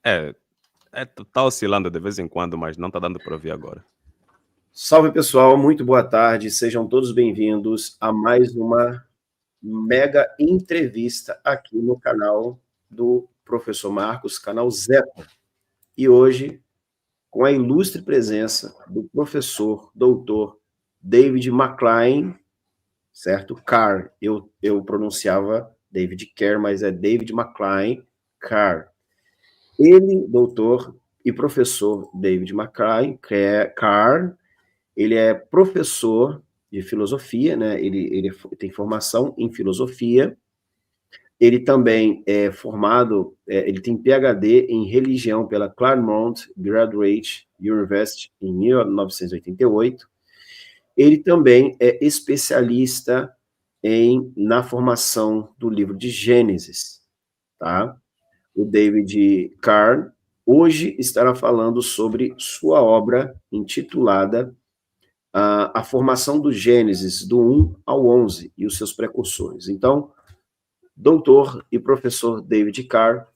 É, tá oscilando de vez em quando, mas não tá dando para ouvir agora. Salve, pessoal, muito boa tarde, sejam todos bem-vindos a mais uma mega entrevista aqui no canal do Professor Marcos, canal Zeta. E hoje, com a ilustre presença do professor, doutor David McClain, certo? Carr, eu pronunciava David Kerr, mas é David McClain Carr. Ele, doutor e professor David McClain Carr, ele é professor de filosofia, né? Ele tem formação em filosofia. Ele também é formado, ele tem PhD em religião pela Claremont Graduate University em 1988. Ele também é especialista na formação do livro de Gênesis, tá? O David Carr hoje estará falando sobre sua obra intitulada a formação do Gênesis, do 1 ao 11, e os seus precursores. Então, doutor e professor David Carr,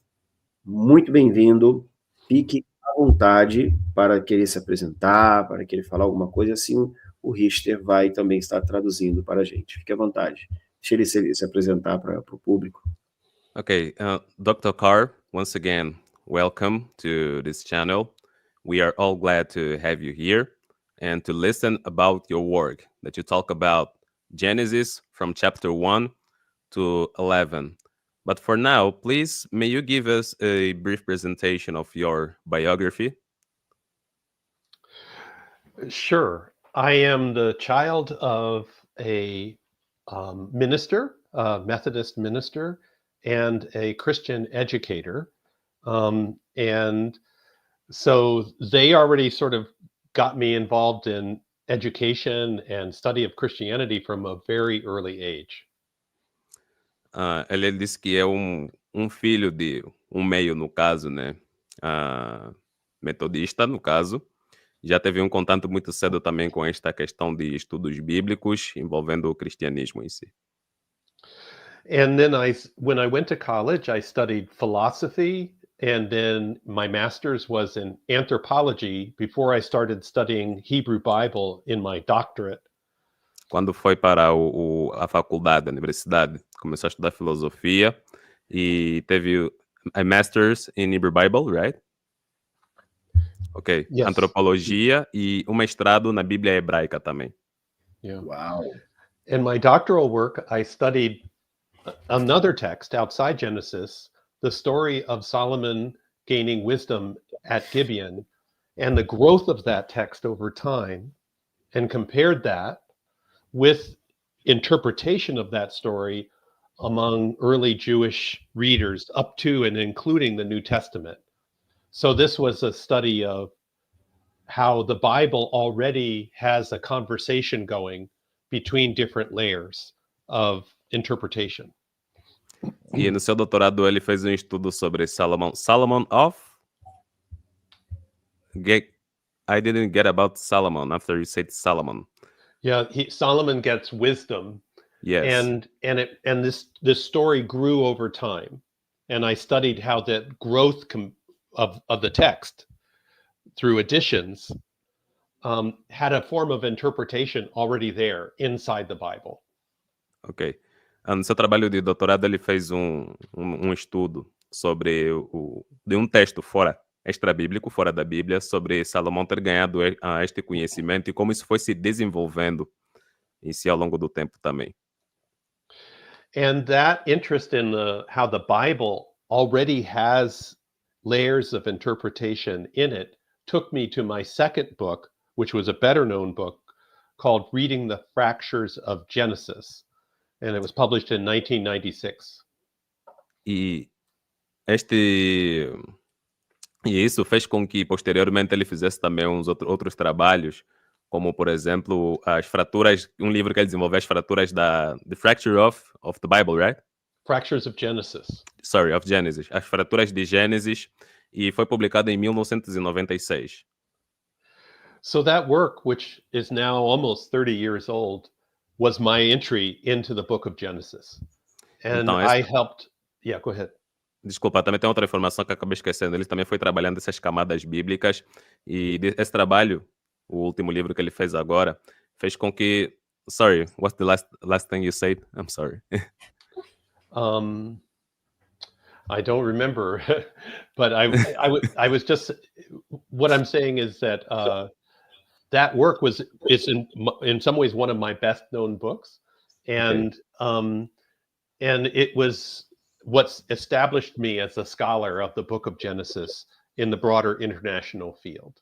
muito bem-vindo, fique à vontade para querer se apresentar, para querer falar alguma coisa, assim o Richter vai também estar traduzindo para a gente. Fique à vontade. Deixa ele se apresentar para o público. Okay, Dr. Carr, once again, welcome to this channel. We are all glad to have you here and to listen about your work that you talk about Genesis from chapter 1 to 11. But for now, please, may you give us a brief presentation of your biography? Sure. I am the child of a minister, a Methodist minister, and a Christian educator. And so they already sort of got me involved in education and study of Christianity from a very early age. Ele disse que é um filho de um meio, no caso, né? Metodista, no caso. Já teve um contato muito cedo também com esta questão de estudos bíblicos envolvendo o cristianismo em si. And then when I went to college, I studied philosophy, and then my master's was in anthropology before I started studying Hebrew Bible in my doctorate. Quando foi para a faculdade, a universidade, começou a estudar filosofia e teve a master's in Hebrew Bible, right? Ok. Yes. Antropologia e um mestrado na Bíblia hebraica também. Yeah. Wow. In my doctoral work, I studied another text outside Genesis, the story of Solomon gaining wisdom at Gibeon, and the growth of that text over time, and compared that with interpretation of that story among early Jewish readers up to and including the New Testament. So this was a study of how the Bible already has a conversation going between different layers of interpretation. E no seu doutorado ele fez um estudo sobre Solomon of... I didn't get about Solomon after you said Solomon. Yeah, Solomon gets wisdom. Yes. And this story grew over time. And I studied how that growth of the text through additions had a form of interpretation already there inside the Bible. Ok. No seu trabalho de doutorado ele fez um estudo sobre de um texto extra-bíblico, fora da Bíblia, sobre Salomão ter ganhado este conhecimento e como isso foi se desenvolvendo em si ao longo do tempo também. And that interest in how the Bible already has layers of interpretation in it took me to my second book, which was a better known book called Reading the Fractures of Genesis. And it was published in 1996. E isso fez com que posteriormente ele fizesse também uns outros trabalhos, como por exemplo as fraturas, um livro que ele desenvolveu, as fraturas The Fracture of the Bible, right? Fractures of Genesis. Sorry, of Genesis. As fraturas de Gênesis, e foi publicado em 1996. So that work, which is now almost 30 years old, was my entry into the book of Genesis. And Então, I helped... Yeah, go ahead. Desculpa, também tem outra informação que eu acabei esquecendo. Ele também foi trabalhando essas camadas bíblicas e esse trabalho, o último livro que ele fez agora, fez com que... Sorry, what's the last thing you said? I'm sorry. I don't remember, but I was just, what I'm saying is that that work is in some ways one of my best known books, and it was what's established me as a scholar of the Book of Genesis in the broader international field.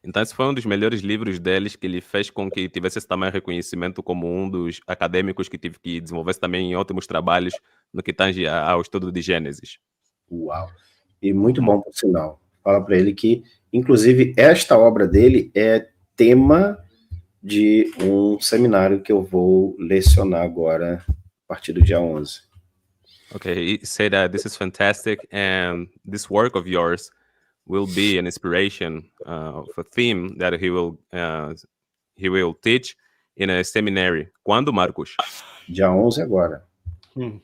Então esse foi um dos melhores livros deles, que ele fez com que tivesse esse tamanho reconhecimento como um dos acadêmicos que tive que desenvolver também em ótimos trabalhos no que tange ao estudo de Gênesis. Uau! E muito bom, por sinal. Fala para ele que, inclusive, esta obra dele é tema de um seminário que eu vou lecionar agora, a partir do dia 11. Okay, he said that this is fantastic, and this work of yours will be an inspiration of a theme that he will teach in a seminary. Quando, Marcos? Dia 11 agora. Em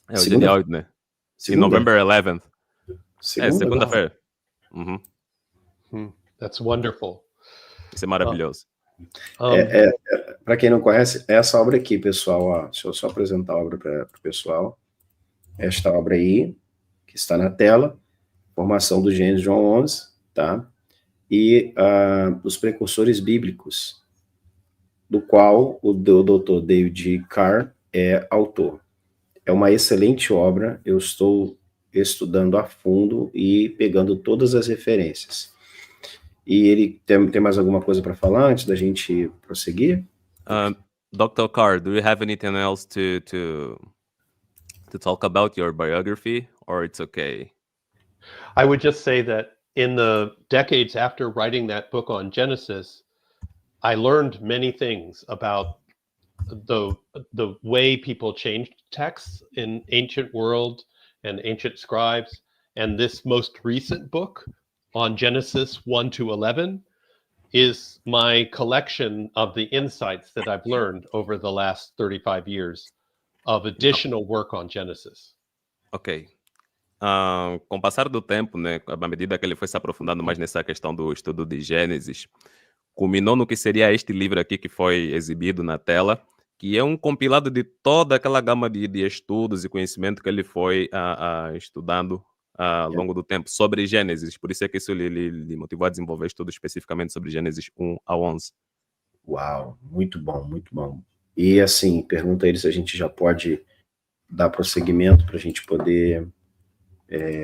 hoje é Segunda- dia 8, né? Em Segunda? November 11th. Segunda? Segunda-feira. Uhum. That's wonderful. Isso é maravilhoso. Para quem não conhece, essa obra aqui, pessoal, ó, deixa eu só apresentar a obra para o pessoal. Esta obra aí, que está na tela, Formação do Gênesis, João 11, tá? E os precursores bíblicos, do qual o Dr. David Carr é autor. É uma excelente obra, eu estou estudando a fundo e pegando todas as referências. E ele tem mais alguma coisa para falar antes da gente prosseguir? Dr. Carr, do you have anything else to talk about your biography, or it's okay? I would just say that in the decades after writing that book on Genesis, I learned many things about the way people changed texts in ancient world and ancient scribes. And this most recent book on Genesis 1 to 11 is my collection of the insights that I've learned over the last 35 years of additional work on Genesis. Ok. Com o passar do tempo, né, à medida que ele foi se aprofundando mais nessa questão do estudo de Gênesis, culminou no que seria este livro aqui que foi exibido na tela, que é um compilado de toda aquela gama de estudos e conhecimento que ele foi estudando ao longo do tempo sobre Gênesis. Por isso é que isso lhe motivou a desenvolver estudos especificamente sobre Gênesis 1 a 11. Uau, muito bom, muito bom. E assim, pergunta a ele se a gente já pode dar prosseguimento para a gente poder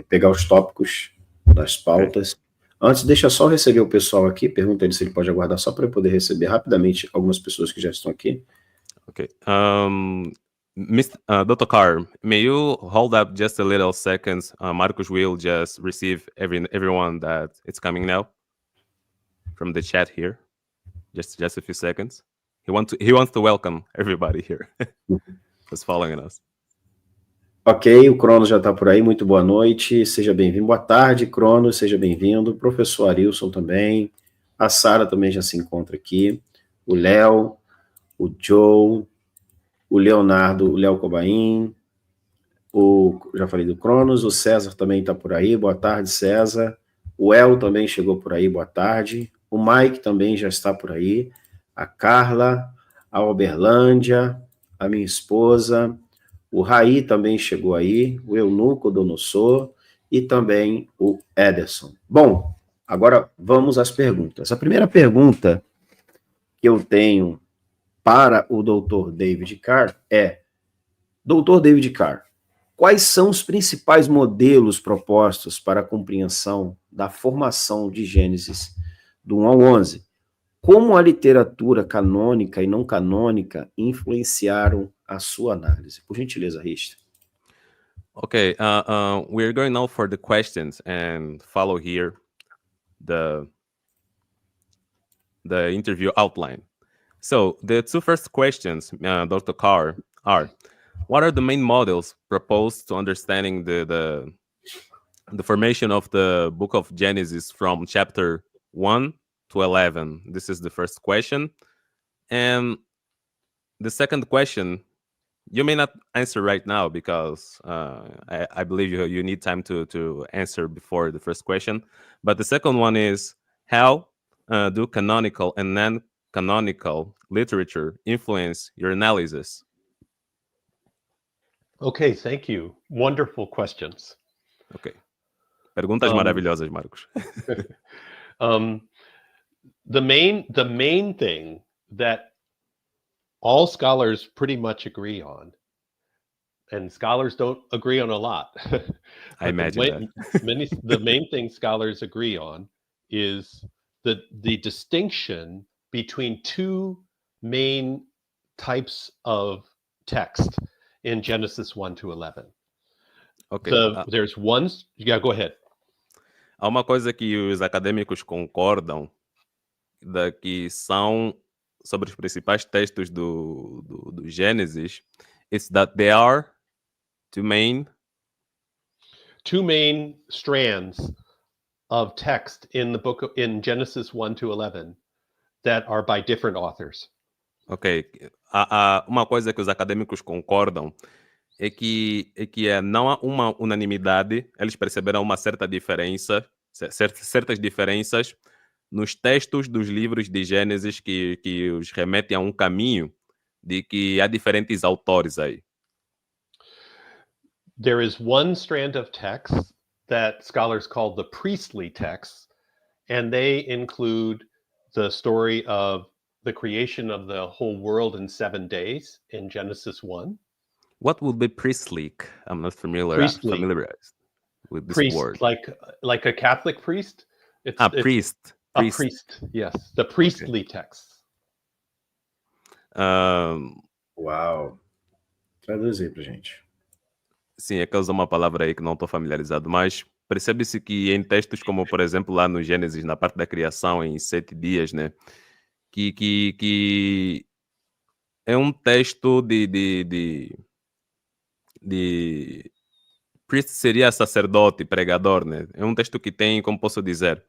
pegar os tópicos das pautas. Antes, deixa só receber o pessoal aqui, pergunta a ele se ele pode aguardar só para eu poder receber rapidamente algumas pessoas que já estão aqui. Okay. Dr. Carr, may you hold up just a little seconds? Marcos will just receive everyone that it's coming now from the chat here. Just a few seconds. He wants to welcome everybody here who's following us. Ok, o Cronos já está por aí, muito boa noite, seja bem-vindo. Boa tarde, Cronos, seja bem-vindo. O professor Arilson também, a Sara também já se encontra aqui, o Léo, o Joe, o Leonardo, o Léo Cobain, já falei do Cronos, o César também está por aí, boa tarde, César. O El também chegou por aí, boa tarde. O Mike também já está por aí. A Carla, a Uberlândia, a minha esposa, o Raí também chegou aí, o Eunuco Donossor e também o Ederson. Bom, agora vamos às perguntas. A primeira pergunta que eu tenho para o Dr. David Carr é: Dr. David Carr, quais são os principais modelos propostos para a compreensão da formação de Gênesis do 1 ao 11? Como a literatura canônica e não canônica influenciaram a sua análise? Por gentileza, Richter. Okay, we're going now for the questions, and follow here the interview outline. So the two first questions, Dr. Carr, are: what are the main models proposed to understanding the formation of the book of Genesis from chapter 1 to 11? This is the first question. And the second question, you may not answer right now because I believe you need time to answer before the first question. But the second one is, how do canonical and non-canonical literature influence your analysis? Okay, thank you. Wonderful questions. Ok. Perguntas maravilhosas, Marcos. The main thing that all scholars pretty much agree on, and scholars don't agree on a lot. I imagine that. The main thing scholars agree on is the distinction between two main types of text in Genesis 1 to 11. Ok. There's one. Yeah, go ahead. Há uma coisa que os acadêmicos concordam, que são sobre os principais textos do Gênesis, is that there are two main strands of text in Genesis 1 to 11 that are by different authors. Ok. Uma coisa que os acadêmicos concordam é que não há uma unanimidade, eles perceberam uma certa diferença, certas diferenças nos textos dos livros de Gênesis que os remetem a um caminho de que há diferentes autores aí. There is one strand of texts that scholars call the priestly texts, and they include the story of the creation of the whole world in 7 days in Genesis 1. What would be priestly? I'm not familiarized with this priest, word. Like a Catholic priest? Priest. A priest, yes. The priestly texts. Uau. Traduz aí pra gente. Sim, é que usa uma palavra aí que não estou familiarizado, mas percebe-se que em textos como, por exemplo, lá no Gênesis, na parte da criação, em 7 dias, né? Que é um texto de priest seria sacerdote, pregador, né? É um texto que tem, como posso dizer,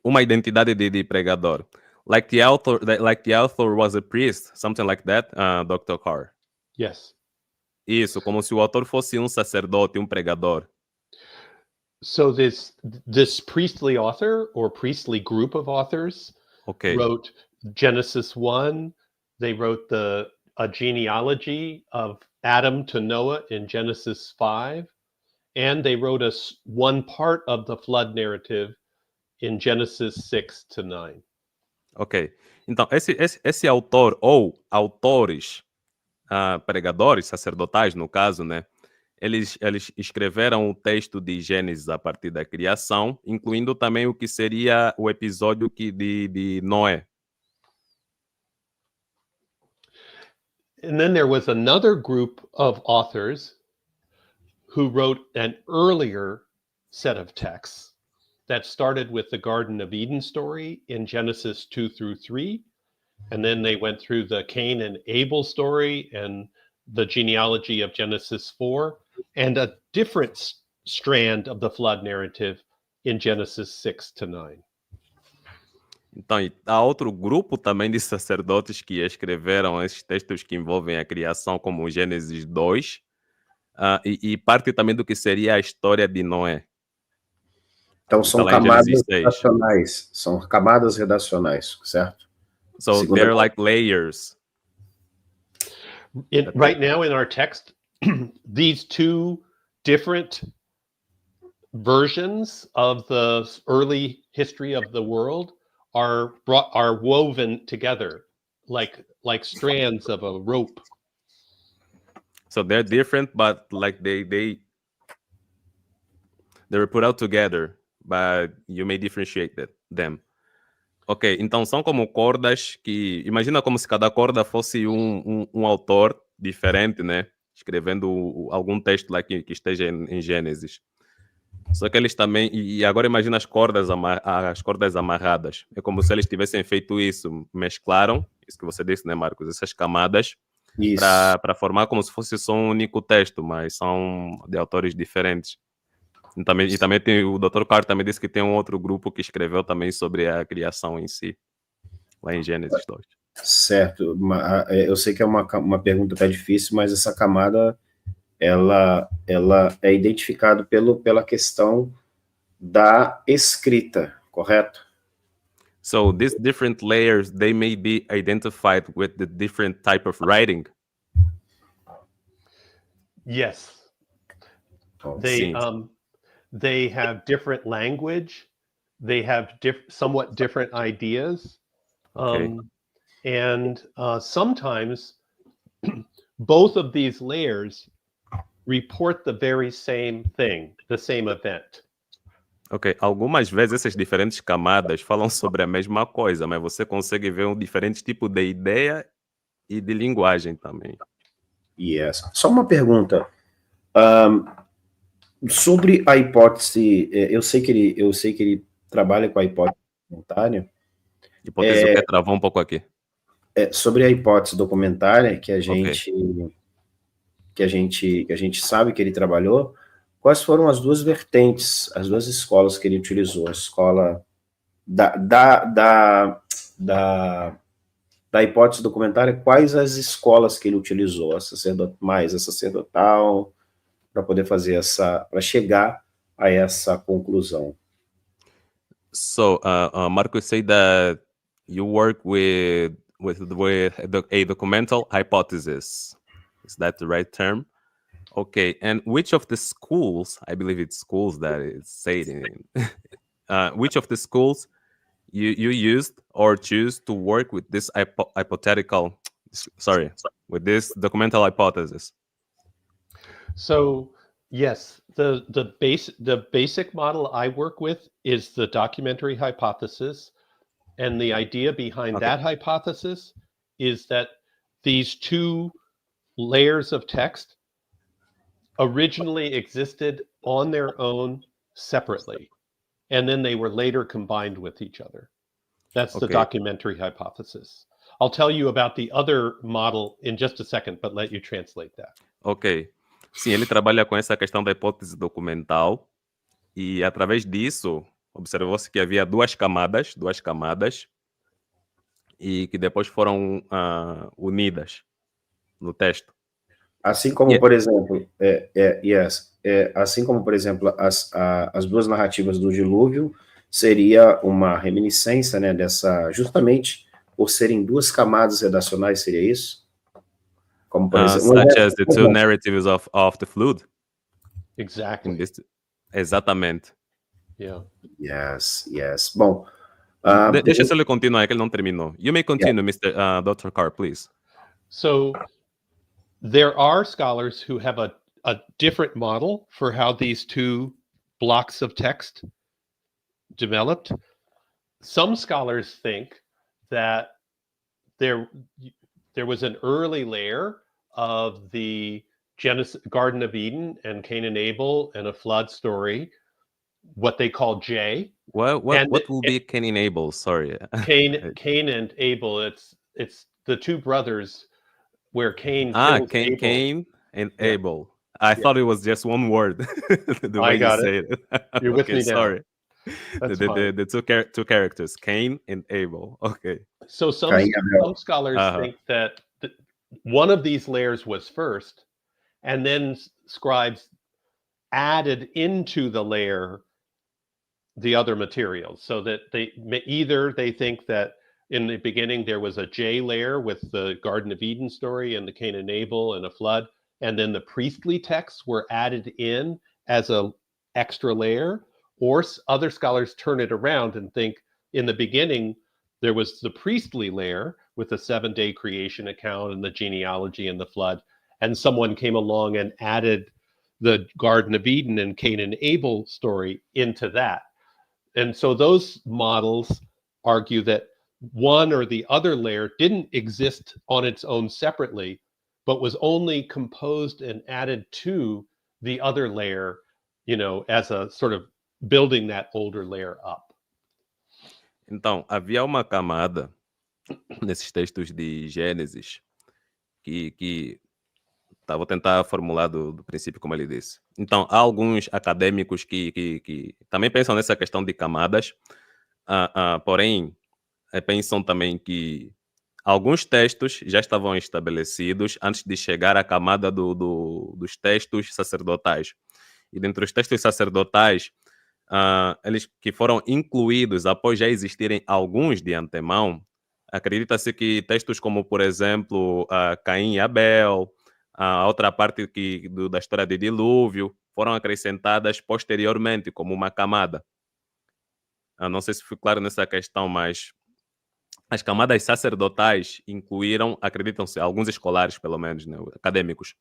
uma identidade de pregador. Like the author was a priest, something like that, Dr. Carr. Yes. Isso, como se o autor fosse um sacerdote, um pregador. So this priestly author or priestly group of authors wrote Genesis 1. They wrote a genealogy of Adam to Noah in Genesis 5. And they wrote one part of the flood narrative in Genesis 6 to 9. Ok. Então, esse autor ou autores, pregadores, sacerdotais, no caso, né? Eles escreveram o texto de Gênesis a partir da criação, incluindo também o que seria o episódio de Noé. And then there was another group of authors who wrote an earlier set of texts that started with the Garden of Eden story in Genesis 2 through 3. And then they went through the Cain and Abel story and the genealogy of Genesis 4, and a different strand of the flood narrative in Genesis 6 to 9. Então, há outro grupo também de sacerdotes que escreveram esses textos que envolvem a criação, como Gênesis 2, e parte também do que seria a história de Noé. Então, são camadas redacionais. São camadas redacionais, certo? So they're like layers. Right now in our text, these two different versions of the early history of the world are woven together like strands of a rope. So they're different, but like they were put out together, but you may differentiate them. Ok, então são como cordas que... Imagina como se cada corda fosse um autor diferente, né? Escrevendo algum texto lá que esteja em Gênesis. Só que eles também... E agora imagina as cordas amarradas. É como se eles tivessem feito isso. Mesclaram, isso que você disse, né, Marcos? Essas camadas para formar como se fosse só um único texto, mas são de autores diferentes. E também tem o Dr. Carr também disse que tem um outro grupo que escreveu também sobre a criação em si, lá em Gênesis 2. Certo. Eu sei que é uma pergunta até difícil, mas essa camada, ela é identificada pela questão da escrita, correto? So these different layers, they may be identified with the different type of writing. Yes. Então, They Sim. they have different language. They have somewhat different ideas. Okay. And sometimes both of these layers report the very same thing, the same event. Ok, algumas vezes essas diferentes camadas falam sobre a mesma coisa, mas você consegue ver um diferente tipo de ideia e de linguagem também. Yes. Só uma pergunta. Sobre a hipótese, eu sei que ele trabalha com a hipótese documentária. Hipótese o que travou um pouco aqui. Sobre a hipótese documentária que a Ok. gente sabe que ele trabalhou, quais foram as duas vertentes, as duas escolas que ele utilizou? A escola da hipótese documentária, quais as escolas que ele utilizou? A sacerdotal, para poder fazer para chegar a essa conclusão. So, Marcus said that you work with a documental hypothesis. Is that the right term? Okay, and which of the schools, I believe it's schools that it's said in, which of the schools you used or choose to work with this with this documental hypothesis? So yes, the basic model I work with is the documentary hypothesis, and the idea behind that hypothesis is that these two layers of text originally existed on their own separately, and then they were later combined with each other. That's the documentary hypothesis. I'll tell you about the other model in just a second, but let you translate that. Ok. Sim, ele trabalha com essa questão da hipótese documental e, através disso, observou-se que havia duas camadas e que depois foram unidas no texto. Assim como, por exemplo, assim como, por exemplo, as duas narrativas do dilúvio seria uma reminiscência, né, justamente por serem duas camadas redacionais, seria isso? Como, por exemplo, such as the two narratives of the flood. Exactly. Exatamente. Yeah. Yes. Bom, deixa eu continuar, que ele não terminou. You may continue, Mr. Dr. Carr, please. So there are scholars who have a different model for how these two blocks of text developed. Some scholars think that there was an early layer of the Genesis, Garden of Eden and Cain and Abel and a flood story, what they call J. What will be Cain and Abel? Sorry. Cain and Abel. It's the two brothers where Cain kills Abel. Cain and Abel. I thought it was just one word. The way you say it. You're with me now. Sorry. That's the two characters, Cain and Abel. Okay. So some scholars think that one of these layers was first, and then scribes added into the layer the other materials, so that they think that in the beginning there was a J layer with the Garden of Eden story and the Cain and Abel and a flood, and then the priestly texts were added in as a extra layer. Or other scholars turn it around and think in the beginning there was the priestly layer with the 7-day creation account and the genealogy and the flood, and someone came along and added the Garden of Eden and Cain and Abel story into that. And so those models argue that one or the other layer didn't exist on its own separately, but was only composed and added to the other layer, as a sort of building that older layer up. Então, havia uma camada nesses textos de Gênesis que vou tentar formular do princípio, como ele disse. Então, há alguns acadêmicos que também pensam nessa questão de camadas, porém, pensam também que alguns textos já estavam estabelecidos antes de chegar à camada dos textos sacerdotais. E dentre os textos sacerdotais, eles que foram incluídos após já existirem alguns de antemão, acredita-se que textos como, por exemplo, Caim e Abel, a outra parte da história do dilúvio, foram acrescentadas posteriormente como uma camada. Não sei se fui claro nessa questão, mas as camadas sacerdotais incluíram, acreditam-se, alguns escolares, pelo menos, né, acadêmicos,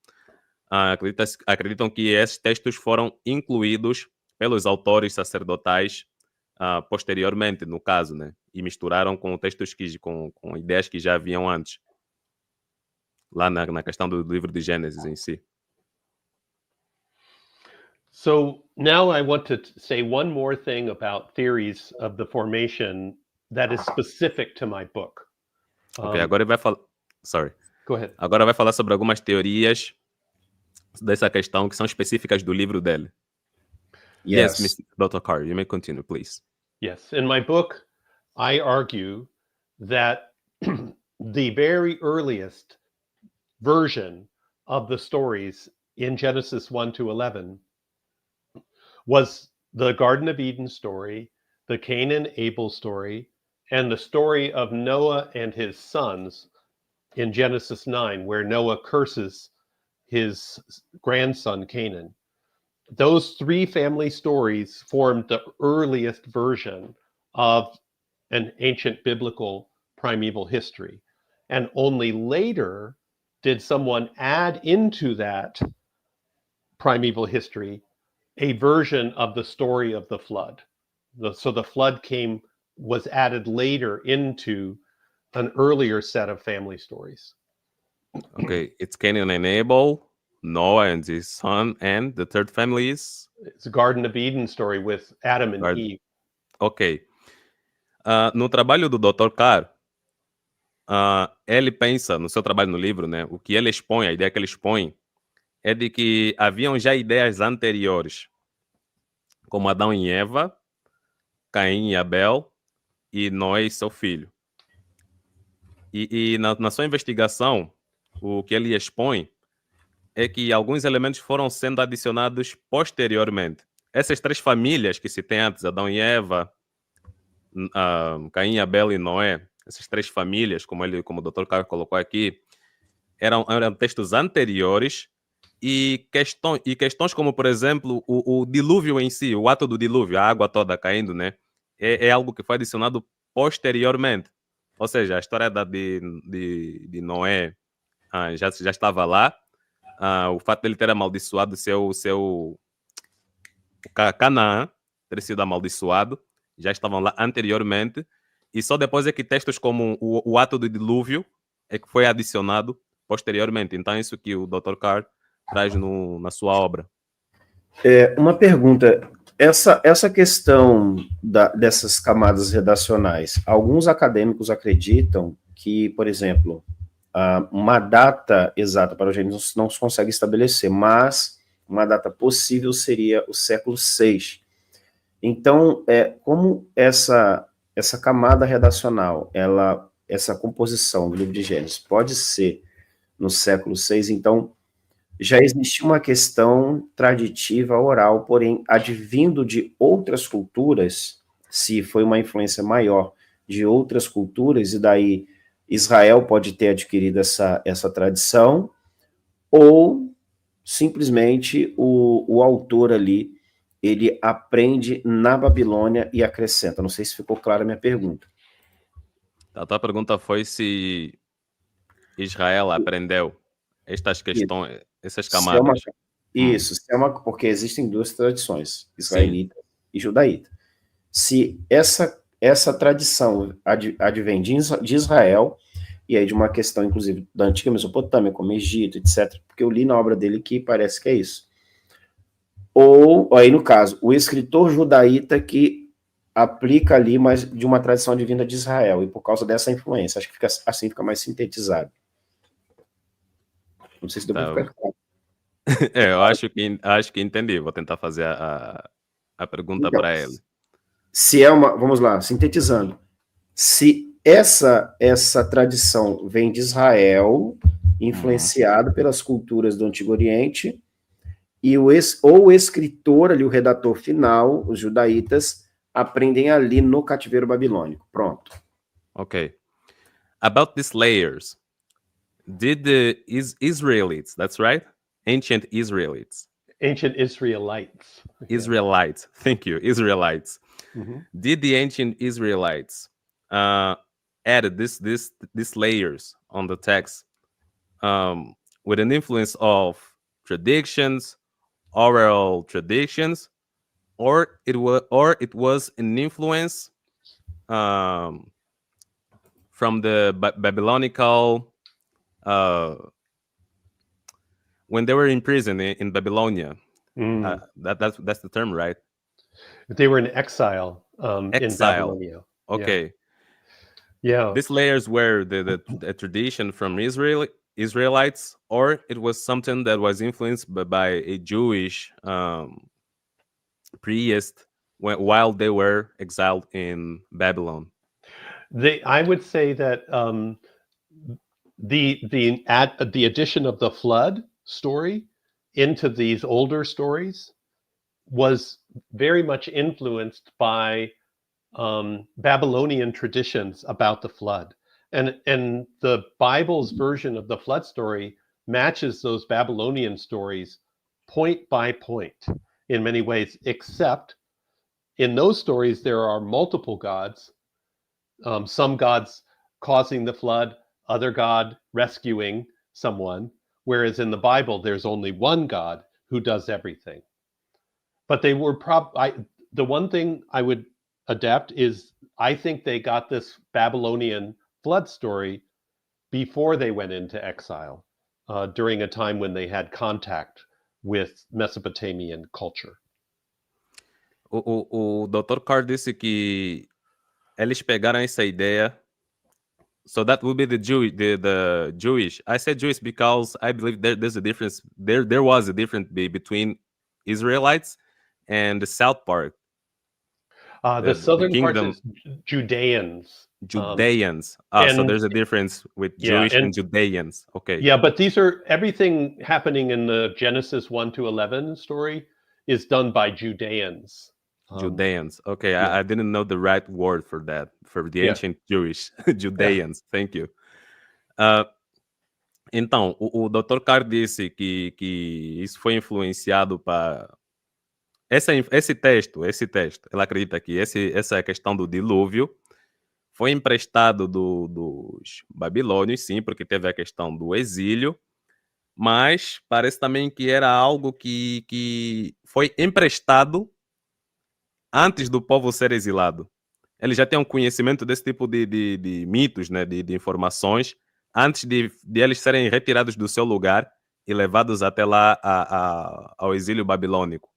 acreditam que esses textos foram incluídos pelos autores sacerdotais posteriormente, no caso, né, e misturaram com textos com ideias que já haviam antes, lá na questão do livro de Gênesis em si. So now I want to say one more thing about theories of the formation that is specific to my book. Ok, agora ele vai falar. Sorry. Go ahead. Agora vai falar sobre algumas teorias dessa questão que são específicas do livro dele. Yes, Mr. Dr. Carr, you may continue, please. Yes, in my book, I argue that the very earliest version of the stories in Genesis 1 to 11 was the Garden of Eden story, the Cain and Abel story, and the story of Noah and his sons in Genesis 9, where Noah curses his grandson Canaan. Those three family stories formed the earliest version of an ancient biblical primeval history. And only later did someone add into that primeval history a version of the story of the flood. So the flood was added later into an earlier set of family stories. Okay, it's Cain and Abel, Noah and his son, and the third family is? It's a Garden of Eden story with Adam and Eve. Ok. No trabalho do Dr. Carr, ele pensa, no seu trabalho no livro, né, o que ele expõe, a ideia que ele expõe, é de que haviam já ideias anteriores, como Adão e Eva, Caim e Abel, e Noé e seu filho. E na sua investigação, o que ele expõe é que alguns elementos foram sendo adicionados posteriormente. Essas três famílias que citei antes, Adão e Eva, Caim, Abel e Noé, essas três famílias, como o Dr. Carr colocou aqui, eram textos anteriores e questões como, por exemplo, o dilúvio em si, o ato do dilúvio, a água toda caindo, né? É algo que foi adicionado posteriormente. Ou seja, a história de Noé já estava lá. O fato de ele ter amaldiçoado seu Canaã, ter sido amaldiçoado, já estavam lá anteriormente. E só depois é que textos como o ato do dilúvio é que foi adicionado posteriormente. Então é isso que o Dr. Carr traz na sua obra. Uma pergunta. Essa questão dessas camadas redacionais, alguns acadêmicos acreditam que, por exemplo, uma data exata para o Gênesis não se consegue estabelecer, mas uma data possível seria o século VI. Então, como essa camada redacional, essa composição do livro de Gênesis pode ser no século VI, então já existia uma questão traditiva oral, porém, advindo de outras culturas, se foi uma influência maior de outras culturas, e daí Israel pode ter adquirido essa tradição, ou simplesmente o autor ali, ele aprende na Babilônia e acrescenta. Não sei se ficou clara a minha pergunta. A tua pergunta foi se Israel aprendeu estas questões, essas camadas. Porque existem duas tradições, israelita e judaíta. Se essa tradição advém de Israel, e aí de uma questão, inclusive, da antiga Mesopotâmia, como Egito, etc., porque eu li na obra dele que parece que é isso. Ou, aí no caso, o escritor judaíta que aplica ali, mas de uma tradição advinda de Israel, e por causa dessa influência, acho que assim fica mais sintetizado. Não sei se deu para ficar claro. Eu acho que entendi. Vou tentar fazer a pergunta para ele. Vamos lá, sintetizando. Se essa tradição vem de Israel, influenciado pelas culturas do Antigo Oriente, e o escritor ali, o redator final, os judaítas, aprendem ali no cativeiro babilônico. Pronto. Okay. About these layers, did the Israelites, that's right? Ancient Israelites. Ancient Israelites. Israelites, thank you, Israelites. Mhm. Did the ancient Israelites added these layers on the text with an influence of traditions, oral traditions, or it was an influence from the Babylonical when they were in prison in Babylonia. That's the term, right? They were in exile, in Exile. Babylonia. Okay. Yeah. These layers were the tradition from Israelites, or it was something that was influenced by a Jewish priest while they were exiled in Babylon. I would say that the addition of the flood story into these older stories was very much influenced by Babylonian traditions about the flood, and the Bible's version of the flood story matches those Babylonian stories point by point in many ways, except in those stories there are multiple gods, some gods causing the flood, other god rescuing someone, whereas in the Bible there's only one God who does everything. But they were the one thing I would adapt is I think they got this Babylonian flood story before they went into exile, during a time when they had contact with Mesopotamian culture. O Dr. Carr disse que eles pegaram essa ideia. So that would be the Jewish. I said Jewish because I believe there's a difference. There was a difference between Israelites and the south part. The southern kingdom, part is Judeans. Judeans. So there's a difference with Jewish and Judeans. Okay. Yeah, but these are everything happening in the Genesis 1 to 11 story is done by Judeans. Judeans. Okay, I didn't know the right word for that, for the ancient Jewish. Judeans. Thank you. Então, o Dr. Carr disse que isso foi influenciado para esse texto. Ele acredita que essa questão do dilúvio foi emprestado dos babilônios, sim, porque teve a questão do exílio, mas parece também que era algo que foi emprestado antes do povo ser exilado. Eles já tinham conhecimento desse tipo de mitos, né, de informações, antes de eles serem retirados do seu lugar e levados até lá ao exílio babilônico.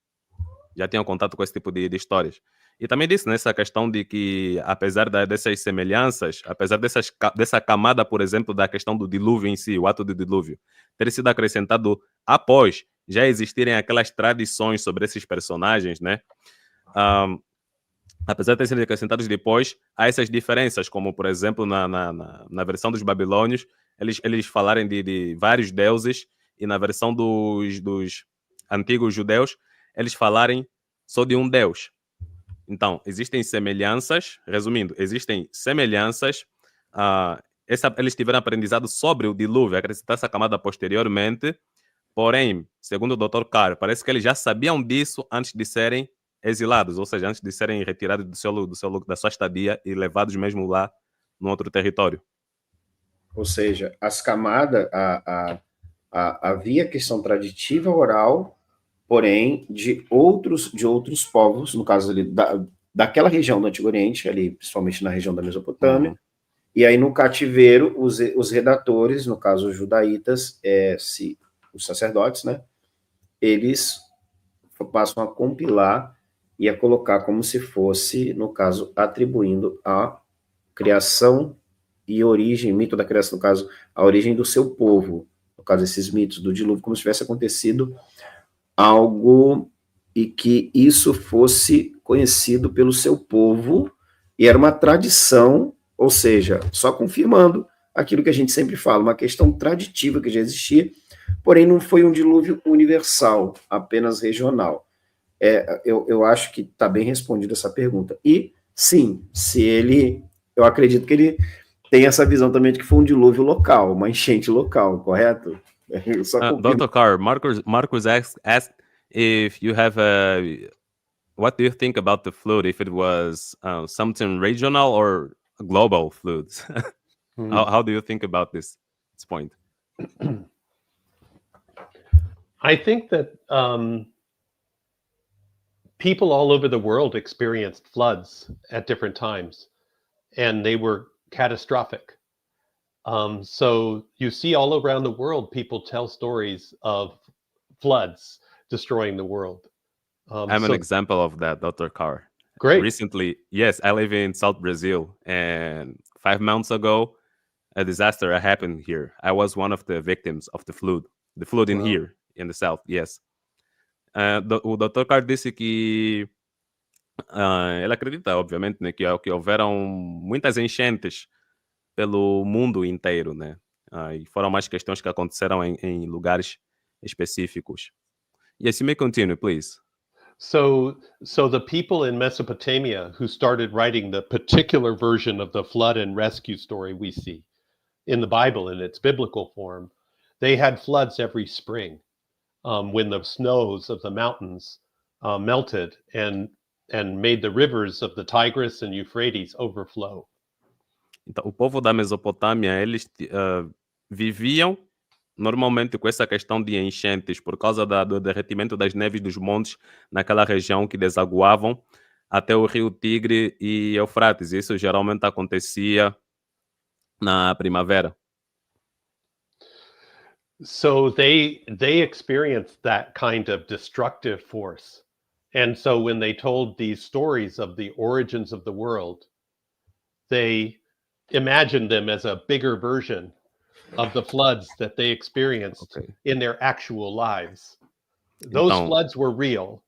Já tinham contato com esse tipo de histórias. E também disse nessa questão de que, apesar dessas semelhanças, apesar dessa camada, por exemplo, da questão do dilúvio em si, o ato do dilúvio, ter sido acrescentado após já existirem aquelas tradições sobre esses personagens, né? Apesar de ter sido acrescentados depois, há essas diferenças, como, por exemplo, na versão dos babilônios, eles falarem de vários deuses, e na versão dos antigos judeus, eles falarem só de um deus. Então, existem semelhanças, resumindo, existem semelhanças. Eles tiveram aprendizado sobre o dilúvio, acrescentar essa camada posteriormente, porém, segundo o Dr. Carr, parece que eles já sabiam disso antes de serem exilados, ou seja, antes de serem retirados da sua estadia e levados mesmo lá no outro território. Ou seja, as camadas, havia questão traditiva oral, porém de outros povos, no caso ali daquela região do Antigo Oriente, ali principalmente na região da Mesopotâmia, e aí no cativeiro os redatores, no caso os judaítas, os sacerdotes, né, eles passam a compilar e a colocar como se fosse, no caso, atribuindo a criação e origem, mito da criação, no caso, a origem do seu povo, no caso, esses mitos do dilúvio, como se tivesse acontecido algo e que isso fosse conhecido pelo seu povo, e era uma tradição Ou seja, só confirmando aquilo que a gente sempre fala, uma questão traditiva que já existia, porém não foi um dilúvio universal, apenas regional. Eu acho que está bem respondida essa pergunta. E, sim, eu acredito que ele tem essa visão também de que foi um dilúvio local, uma enchente local, correto? Eu só confirmo. Dr. Carr, Marcus asked if you have what do you think about the flood? If it was something regional or a global flood? How do you think about this point? I think that people all over the world experienced floods at different times, and they were catastrophic. So you see all around the world, people tell stories of floods destroying the world. I'm an example of that, Dr. Carr. Great. Recently, yes, I live in South Brazil, and 5 months ago, a disaster happened here. I was one of the victims of the flood in here in the South, yes. O Dr. Carr disse que ele acredita, obviamente, né, que houveram muitas enchentes pelo mundo inteiro, né? E foram mais questões que aconteceram em lugares específicos. Yes, you may continue, please. So the people in Mesopotamia who started writing the particular version of the flood and rescue story we see in the Bible in its biblical form, they had floods every spring when the snows of the mountains melted and made the rivers of the Tigris and Euphrates overflow. Então, o povo da Mesopotâmia, eles viviam normalmente com essa questão de enchentes por causa do derretimento das neves dos montes naquela região que desaguavam até o rio Tigre e Eufrates. Isso geralmente acontecia na primavera. So they experienced that kind of destructive force. And so when they told these stories of the origins of the world, they imagined them as a bigger version of the floods that they experienced in their actual lives. Those floods were real.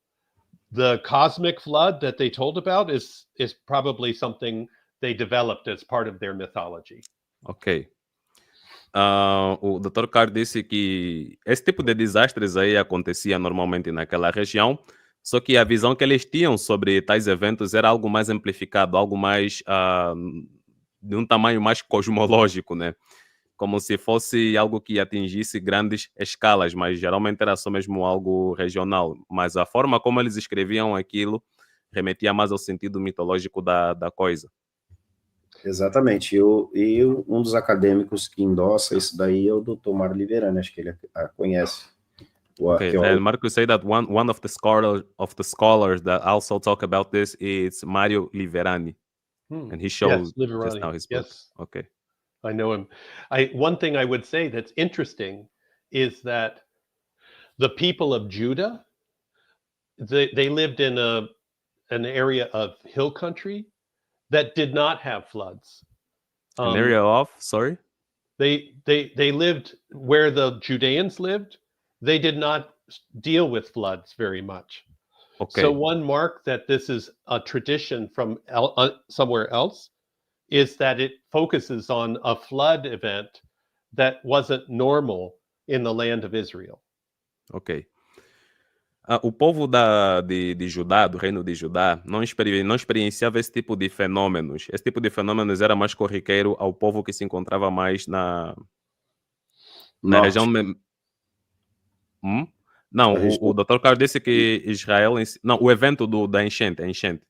The cosmic flood that they told about is probably something they developed as part of their mythology. Ok. O Dr. Carr disse que esse tipo de desastres aí acontecia normalmente naquela região, só que a visão que eles tinham sobre tais eventos era algo mais amplificado, algo mais de um tamanho mais cosmológico, né? Como se fosse algo que atingisse grandes escalas, mas geralmente era só mesmo algo regional. Mas a forma como eles escreviam aquilo remetia mais ao sentido mitológico da coisa. Exatamente. E um dos acadêmicos que endossa isso daí é o Dr. Mário Liverani, acho que ele conhece. Okay, and Marcus said that one of the scholars that also talk about this is Mario Liverani, and he shows just now his book. Yes. Okay, I know him. One thing I would say that's interesting is that the people of Judah, they lived in an area of hill country that did not have floods. An area of, sorry? They lived where the Judeans lived. They did not deal with floods very much. Okay. So one mark that this is a tradition from somewhere else is that it focuses on a flood event that wasn't normal in the land of Israel. Ok. O povo de Judá, do reino de Judá, não experienciava esse tipo de fenômenos. Esse tipo de fenômenos era mais corriqueiro ao povo que se encontrava mais na região... Não, o Dr. Carr disse que Israel... Não, o evento da enchente, a enchente.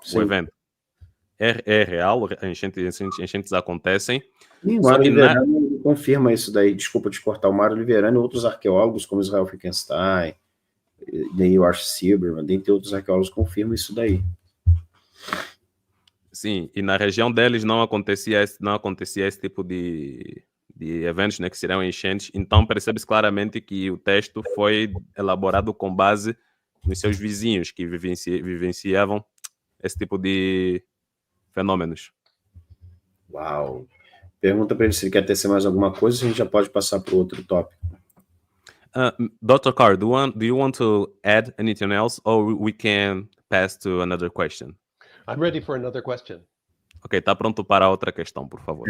Sim. O evento. É real, enchentes acontecem. E o Mário Liverani confirma isso daí. Desculpa te cortar. O Mário Liverani e outros arqueólogos, como Israel Finkelstein, Neil Arch Silberman, dentre outros arqueólogos, confirmam isso daí. Sim, e na região deles não acontecia esse tipo de eventos, né, que seriam enchentes. Então percebe-se claramente que o texto foi elaborado com base nos seus vizinhos que vivenciavam esse tipo de fenômenos. Uau! Pergunta para ele se ele quer tecer mais alguma coisa, a gente já pode passar para o outro tópico. Dr. Carr, do you want to add anything else, or we can pass to another question? I'm ready for another question. Ok, está pronto para a outra questão, por favor.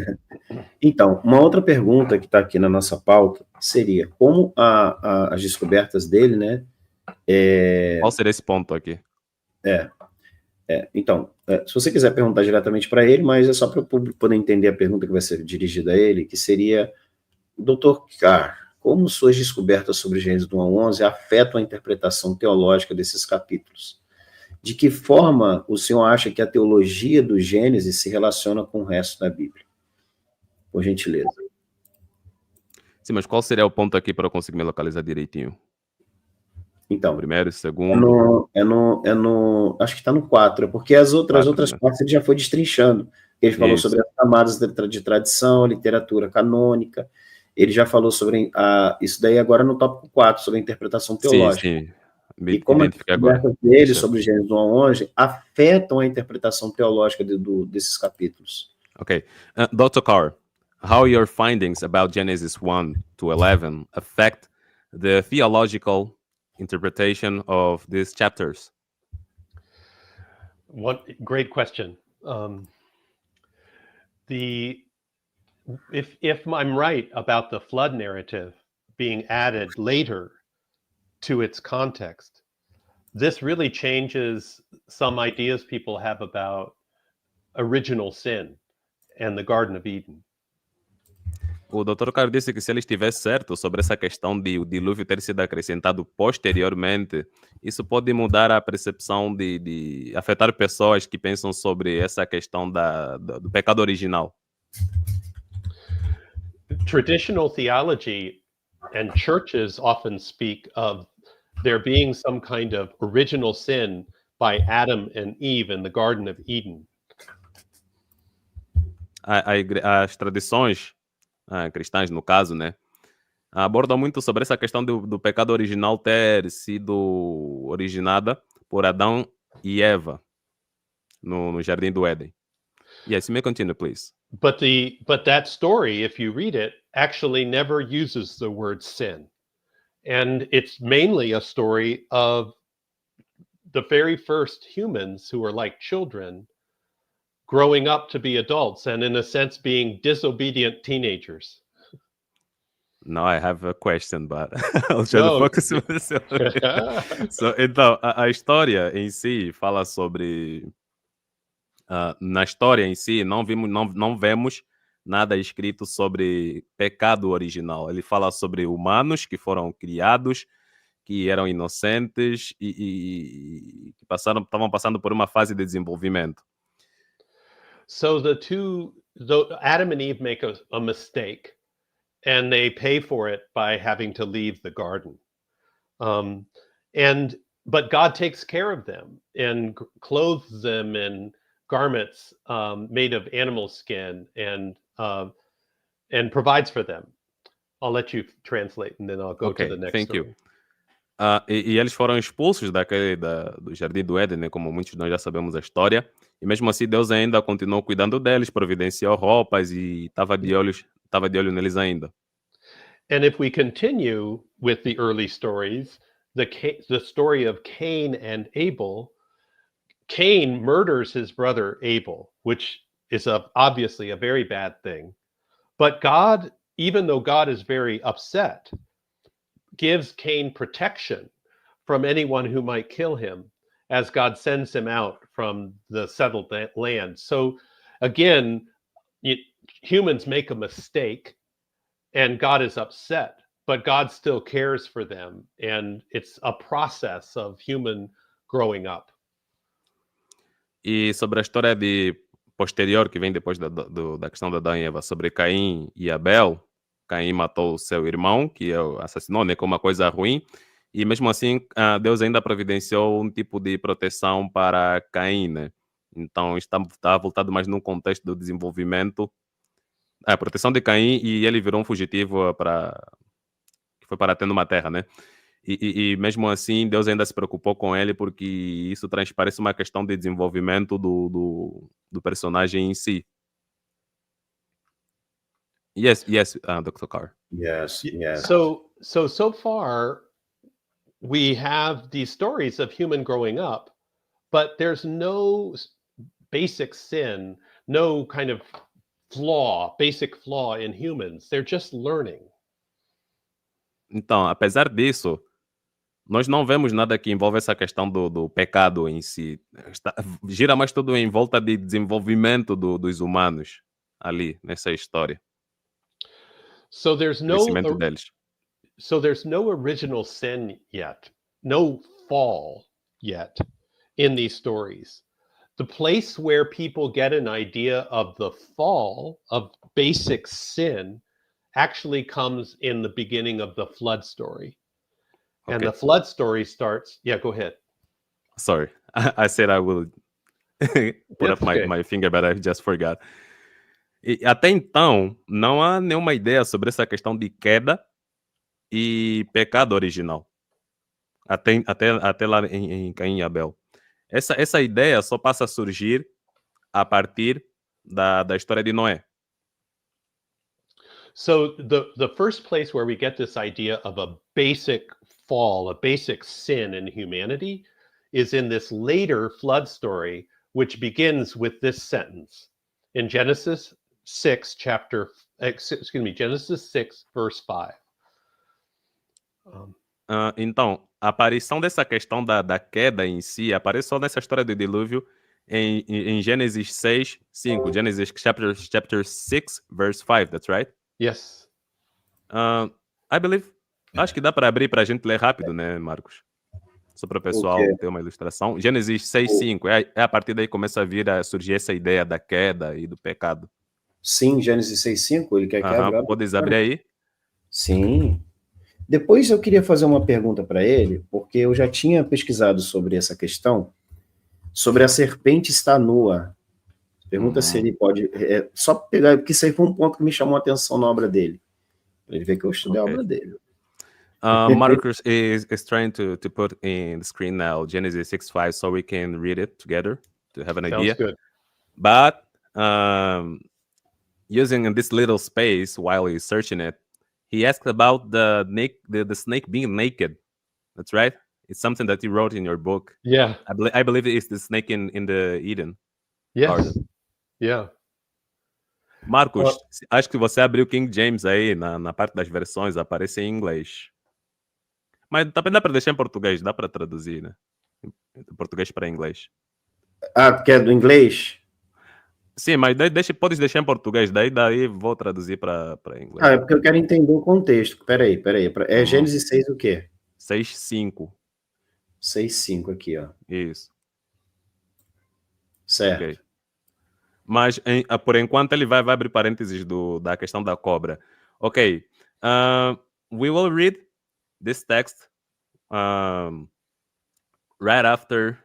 Então, uma outra pergunta que está aqui na nossa pauta seria como as descobertas dele, né? Qual seria esse ponto aqui? Então, se você quiser perguntar diretamente para ele, mas é só para o público poder entender a pergunta que vai ser dirigida a ele, que seria, Dr. Carr, como suas descobertas sobre Gênesis do 1 ao 11 afetam a interpretação teológica desses capítulos? De que forma o senhor acha que a teologia do Gênesis se relaciona com o resto da Bíblia? Por gentileza. Sim, mas qual seria o ponto aqui para eu conseguir me localizar direitinho? Então, O primeiro, o segundo? acho que está no 4, porque as outras Quatro, né? partes ele já foi destrinchando. Ele falou Isso. sobre as camadas de tradição, literatura canônica, ele já falou sobre isso daí agora no tópico 4, sobre a interpretação Sim, teológica. sim. Me E como as identifiquei agora. descobertas dele Certo. sobre Gênesis 1 ao 11 afetam a interpretação teológica desses capítulos. Okay. Dr. Carr, how your findings about Genesis 1 to 11 affect the theological interpretation of these chapters? One great question. If I'm right about the flood narrative being added later to its context, this really changes some ideas people have about original sin and the Garden of Eden. O Dr. Carr disse que se ele estivesse certo sobre essa questão de o dilúvio ter sido acrescentado posteriormente, isso pode mudar a percepção de afetar pessoas que pensam sobre essa questão do pecado original. Traditional theology and churches often speak of there being some kind of original sin by Adam and Eve in the Garden of Eden. As tradições cristãs, no caso, né, abordam muito sobre essa questão do pecado original ter sido originada por Adão e Eva no Jardim do Éden. Yes, you may continue, please. But that story, if you read it, actually never uses the word sin. And it's mainly a story of the very first humans who are like children growing up to be adults and in a sense being disobedient teenagers. Now I have a question, but I'll try to No. focus on this. Então, a história em si fala sobre... na história em si, não vemos nada escrito sobre pecado original. Ele fala sobre humanos que foram criados, que eram inocentes e que estavam passando por uma fase de desenvolvimento. So Adam and Eve make a mistake, and they pay for it by having to leave the garden. But God takes care of them and clothes them in garments made of animal skin and provides for them. I'll let you translate, and then I'll go to the next thank story. you. E eles foram expulsos do Jardim do Éden, né, como muitos de nós já sabemos a história, e mesmo assim Deus ainda continuou cuidando deles, providenciou roupas e estava de olho neles ainda. And if we continue with the early stories, the story of Cain and Abel, Cain murders his brother Abel, which is obviously a very bad thing. But God, even though God is very upset, gives Cain protection from anyone who might kill him as God sends him out from the settled land. So again, humans make a mistake and God is upset, but God still cares for them. And it's a process of human growing up. E sobre a história posterior, que vem depois da questão de Adão e Eva, sobre Caim e Abel, Caim matou o seu irmão, que assassinou, né, como uma coisa ruim, e mesmo assim Deus ainda providenciou um tipo de proteção para Caim, né? Então está voltado mais num contexto do desenvolvimento, a proteção de Caim, e ele virou um fugitivo que foi para tendo uma terra, né? E mesmo assim, Deus ainda se preocupou com ele, porque isso transparece uma questão de desenvolvimento do personagem em si. Yes, Dr. Carr. Yes. So far, we have these stories of human growing up, but there's no basic sin no kind of basic flaw in humans. They're just learning. Então, apesar disso, nós não vemos nada que envolve essa questão do pecado em si. Gira mais tudo em volta de desenvolvimento dos humanos ali, nessa história. So there's Crescimento deles. So there's no original sin yet, no fall yet in these stories. The place where people get an idea of the fall, of basic sin, actually comes in the beginning of the flood story. And Okay. the flood story starts, yeah, go ahead. Sorry, I said I will put up That's okay. my finger, but I just forgot. E até então, não há nenhuma ideia sobre essa questão de queda e pecado original. Até lá em Caim e Abel. Essa ideia só passa a surgir a partir da história de Noé. So the first place where we get this idea of a basic fall, a basic sin in humanity, is in this later flood story, which begins with this sentence in Genesis 6, Genesis 6, verse 5. Então, a aparição dessa questão da queda em si aparece só nessa história do dilúvio em Gênesis 6, 5. Genesis chapter 6, verse 5, that's right? Yes. I believe. Acho que dá para abrir para a gente ler rápido, né, Marcos? Só para o pessoal ter uma ilustração. Gênesis 6, 5. É a partir daí que começa a surgir essa ideia da queda e do pecado. Sim, Gênesis 6:5, ele quer que abra. Podes abrir aí? Sim. Depois eu queria fazer uma pergunta para ele, porque eu já tinha pesquisado sobre essa questão, sobre a serpente estar nua. Pergunta se ele pode... só pegar, porque isso aí foi um ponto que me chamou a atenção na obra dele. Para ele ver que eu estudei a obra dele. Marcus is trying to put in the screen now Genesis 6:5 so we can read it together to have an idea. Sounds good. But using this little space while he's searching it, he asked about the snake being naked. That's right. It's something that you wrote in your book. Yeah. I believe it's the snake in the Eden. Yes. Garden. Yeah. Marcos, acho que você abriu King James aí na parte das versões, aparece em inglês. Mas também dá para deixar em português, dá para traduzir, né? De português para inglês. Que é do inglês? Sim, mas podes deixar em português, daí vou traduzir para inglês. É porque eu quero entender o contexto. Peraí. É Gênesis 6 o quê? 6:5. 6:5 aqui, ó. Isso. Certo. Okay. Mas, por enquanto, ele vai abrir parênteses da questão da cobra. Ok. We will read this text right after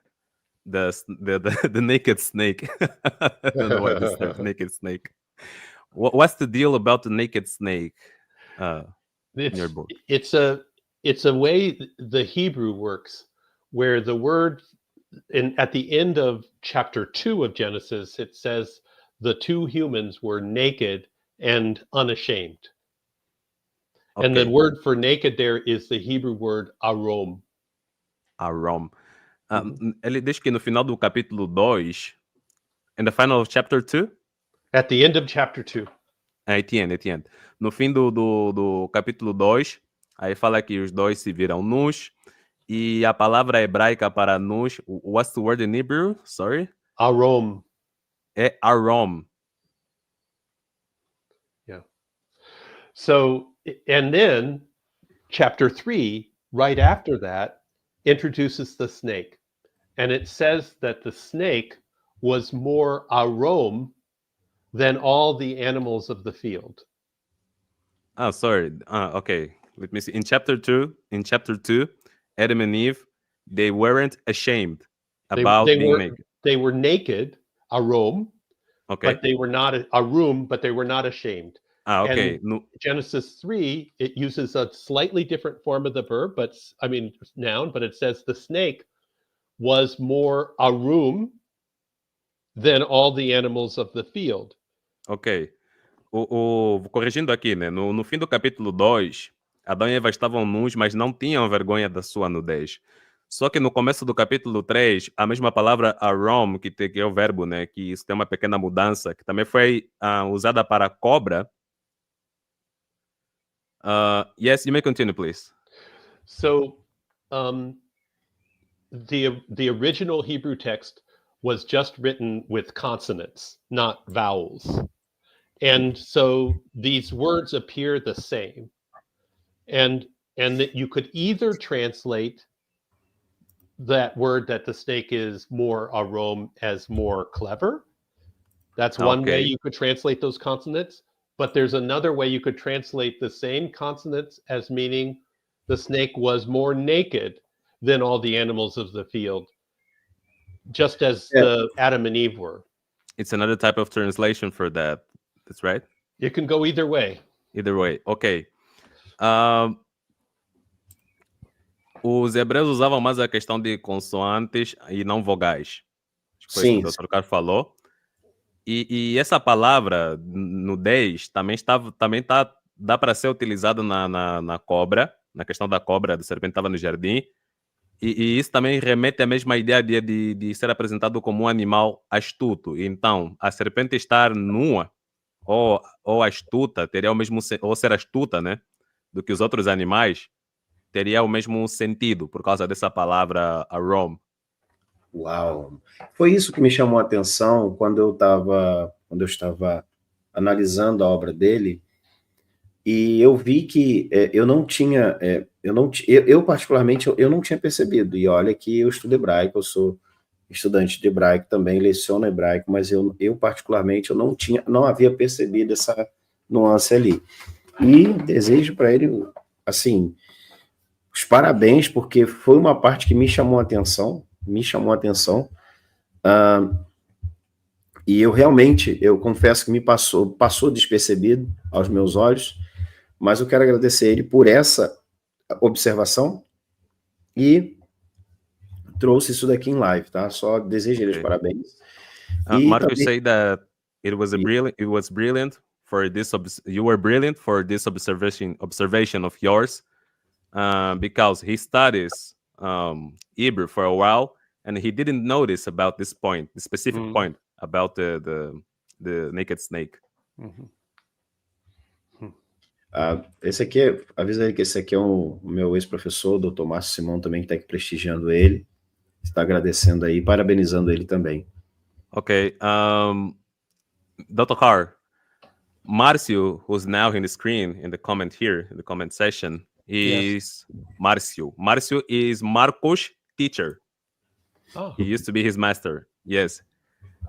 the naked snake. I don't know why this is naked snake. What's the deal about the naked snake in your book? It's a way the Hebrew works, where the word at the end of chapter 2 of Genesis, it says the two humans were naked and unashamed. Okay. And the word for naked there is the Hebrew word arom. Arom. Ele diz que no final do capítulo 2, in the final of chapter 2? At the end of chapter 2. At the end. No fim do capítulo 2, aí fala que os dois se viram nus, e a palavra hebraica para nus, what's the word in Hebrew? Sorry? Arom. É arom. Yeah. So, and then chapter 3, right after that, introduces the snake. And it says that the snake was more arom than all the animals of the field. Sorry. Okay. Let me see. In chapter 2, Adam and Eve, they weren't ashamed about being naked. They were naked, arom, okay. but they were not arum, but they were not ashamed. Okay. And Genesis 3, it uses a slightly different form of the verb, noun, but it says the snake was more arum than all the animals of the field. Ok. Corrigindo aqui, né? No fim do capítulo 2, Adão e Eva estavam nus, mas não tinham vergonha da sua nudez. Só que no começo do capítulo 3, a mesma palavra arom, que é o verbo, né? Que isso tem uma pequena mudança, que também foi usada para cobra. Yes, you may continue, please. So, the original Hebrew text was just written with consonants, not vowels. And so these words appear the same. And that you could either translate that word that the snake is more arom as more clever. That's one way you could translate those consonants. But there's another way you could translate the same consonants as meaning the snake was more naked than all the animals of the field, just as the Adam and Eve were. It's another type of translation for that. That's right? It can go either way. Either way, ok. Os hebreus usavam mais a questão de consoantes e não vogais. Foi isso que o Dr. Carr falou. E essa palavra, no 10, dá para ser utilizada na cobra, na questão da cobra, da serpente estava no jardim. E isso também remete à mesma ideia de ser apresentado como um animal astuto. Então, a serpente estar nua ou astuta, teria o mesmo, ou ser astuta, né, do que os outros animais, teria o mesmo sentido, por causa dessa palavra arom. Uau! Foi isso que me chamou a atenção quando eu estava analisando a obra dele, e eu vi que eu particularmente, eu não tinha percebido, e olha que eu estudo hebraico, eu sou estudante de hebraico também, leciono hebraico, mas eu particularmente, não havia percebido essa nuance ali. E desejo para ele, assim, os parabéns, porque foi uma parte que me chamou a atenção, e eu confesso que me passou despercebido aos meus olhos, mas eu quero agradecer ele por essa observação e trouxe isso daqui em live, tá? Só desejo ele os parabéns. Marcos também... said that it was brilliant for this. You were brilliant for this observation of yours, because he studies Hebrew for a while, and he didn't notice about this point, the specific point about the naked snake. Esse aqui, avisa ele que esse aqui é o meu ex-professor, o Dr. Márcio Simão, também, que está aqui prestigiando ele, está agradecendo aí, parabenizando ele também. Ok. Dr. Carr, Márcio, who's now in the screen, in the comment here, in the comment section, is Márcio. Márcio is Marcos' teacher. Oh. He used to be his master. Yes.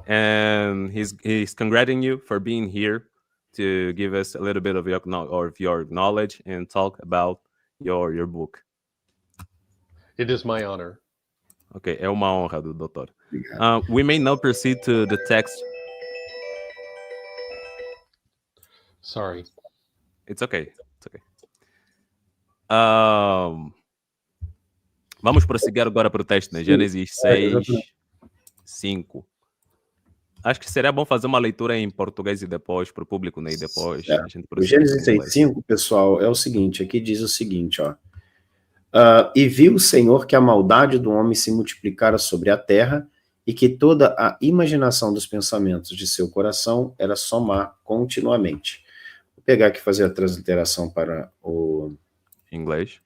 And he's congratulating you for being here to give us a little bit of your knowledge and talk about your book. It is my honor. Okay, é uma honra do doutor. We may now proceed to the text. Sorry. It's okay. It's okay. Vamos prosseguir agora para o texto, né? Gênesis 6, 5. Acho que seria bom fazer uma leitura em português e depois para o público, né? E depois a gente o Gênesis 6:5, pessoal, é o seguinte, aqui diz o seguinte, ó. E viu o Senhor que a maldade do homem se multiplicara sobre a terra e que toda a imaginação dos pensamentos de seu coração era só má continuamente. Vou pegar aqui e fazer a transliteração para o... inglês.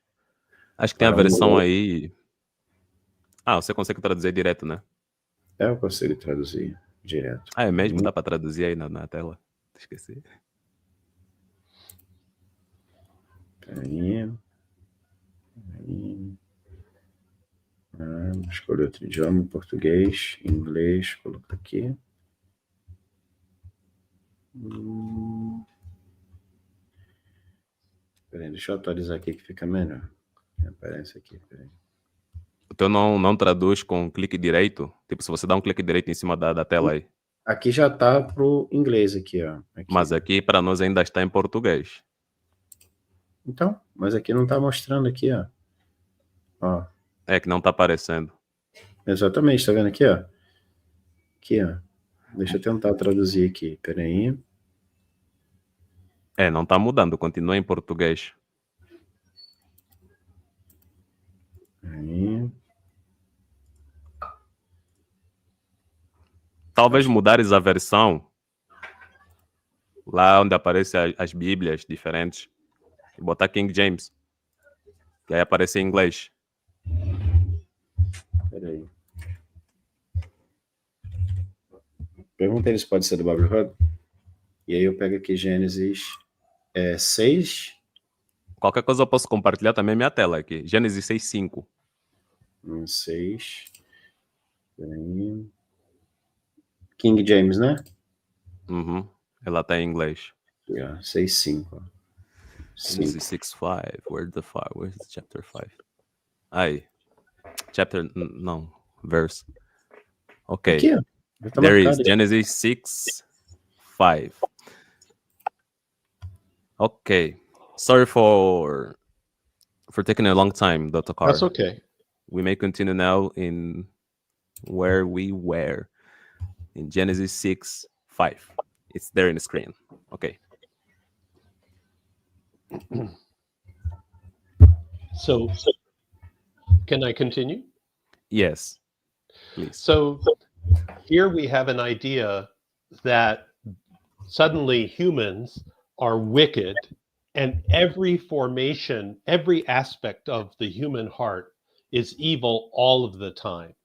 Acho que tem a versão aí... você consegue traduzir direto, né? Eu consigo traduzir direto. É mesmo? Dá para traduzir aí na tela? Esqueci. Peraí. Escolhi outro idioma, português, inglês, coloca aqui. Peraí, deixa eu atualizar aqui que fica melhor. Aparece aqui, peraí. O teu não traduz com clique direito? Tipo, se você dá um clique direito em cima da tela aí. Aqui já tá pro inglês aqui, ó. Aqui. Mas aqui para nós ainda está em português. Então, mas aqui não tá mostrando aqui, ó. Ó. É que não tá aparecendo. Exatamente, tá vendo aqui, ó? Aqui, ó. Deixa eu tentar traduzir aqui, peraí. Não tá mudando, continua em português. Aí. talvez mudares a versão lá onde aparecem as Bíblias diferentes e botar King James. E aí aparecer em inglês. Peraí. Pergunta ele se pode ser do Bob Hub. E aí eu pego aqui Gênesis 6. Qualquer coisa eu posso compartilhar também minha tela aqui. Gênesis 6:5. 6. Peraí. King James, né? Uhum. Ela tá em inglês. 6:5. Genesis 6:5. Where's the chapter 5? Aí. Chapter, não. Verse. Ok. Aqui, ó. Tá There is marcado. Genesis 6:5. Okay. Sorry for taking a long time, Dr. Carr. That's okay. We may continue now in where we were in Genesis 6:5. It's there in the screen. Okay. So can I continue? Yes. Please. So here we have an idea that suddenly humans are wicked, and every formation, every aspect of the human heart is evil all of the time.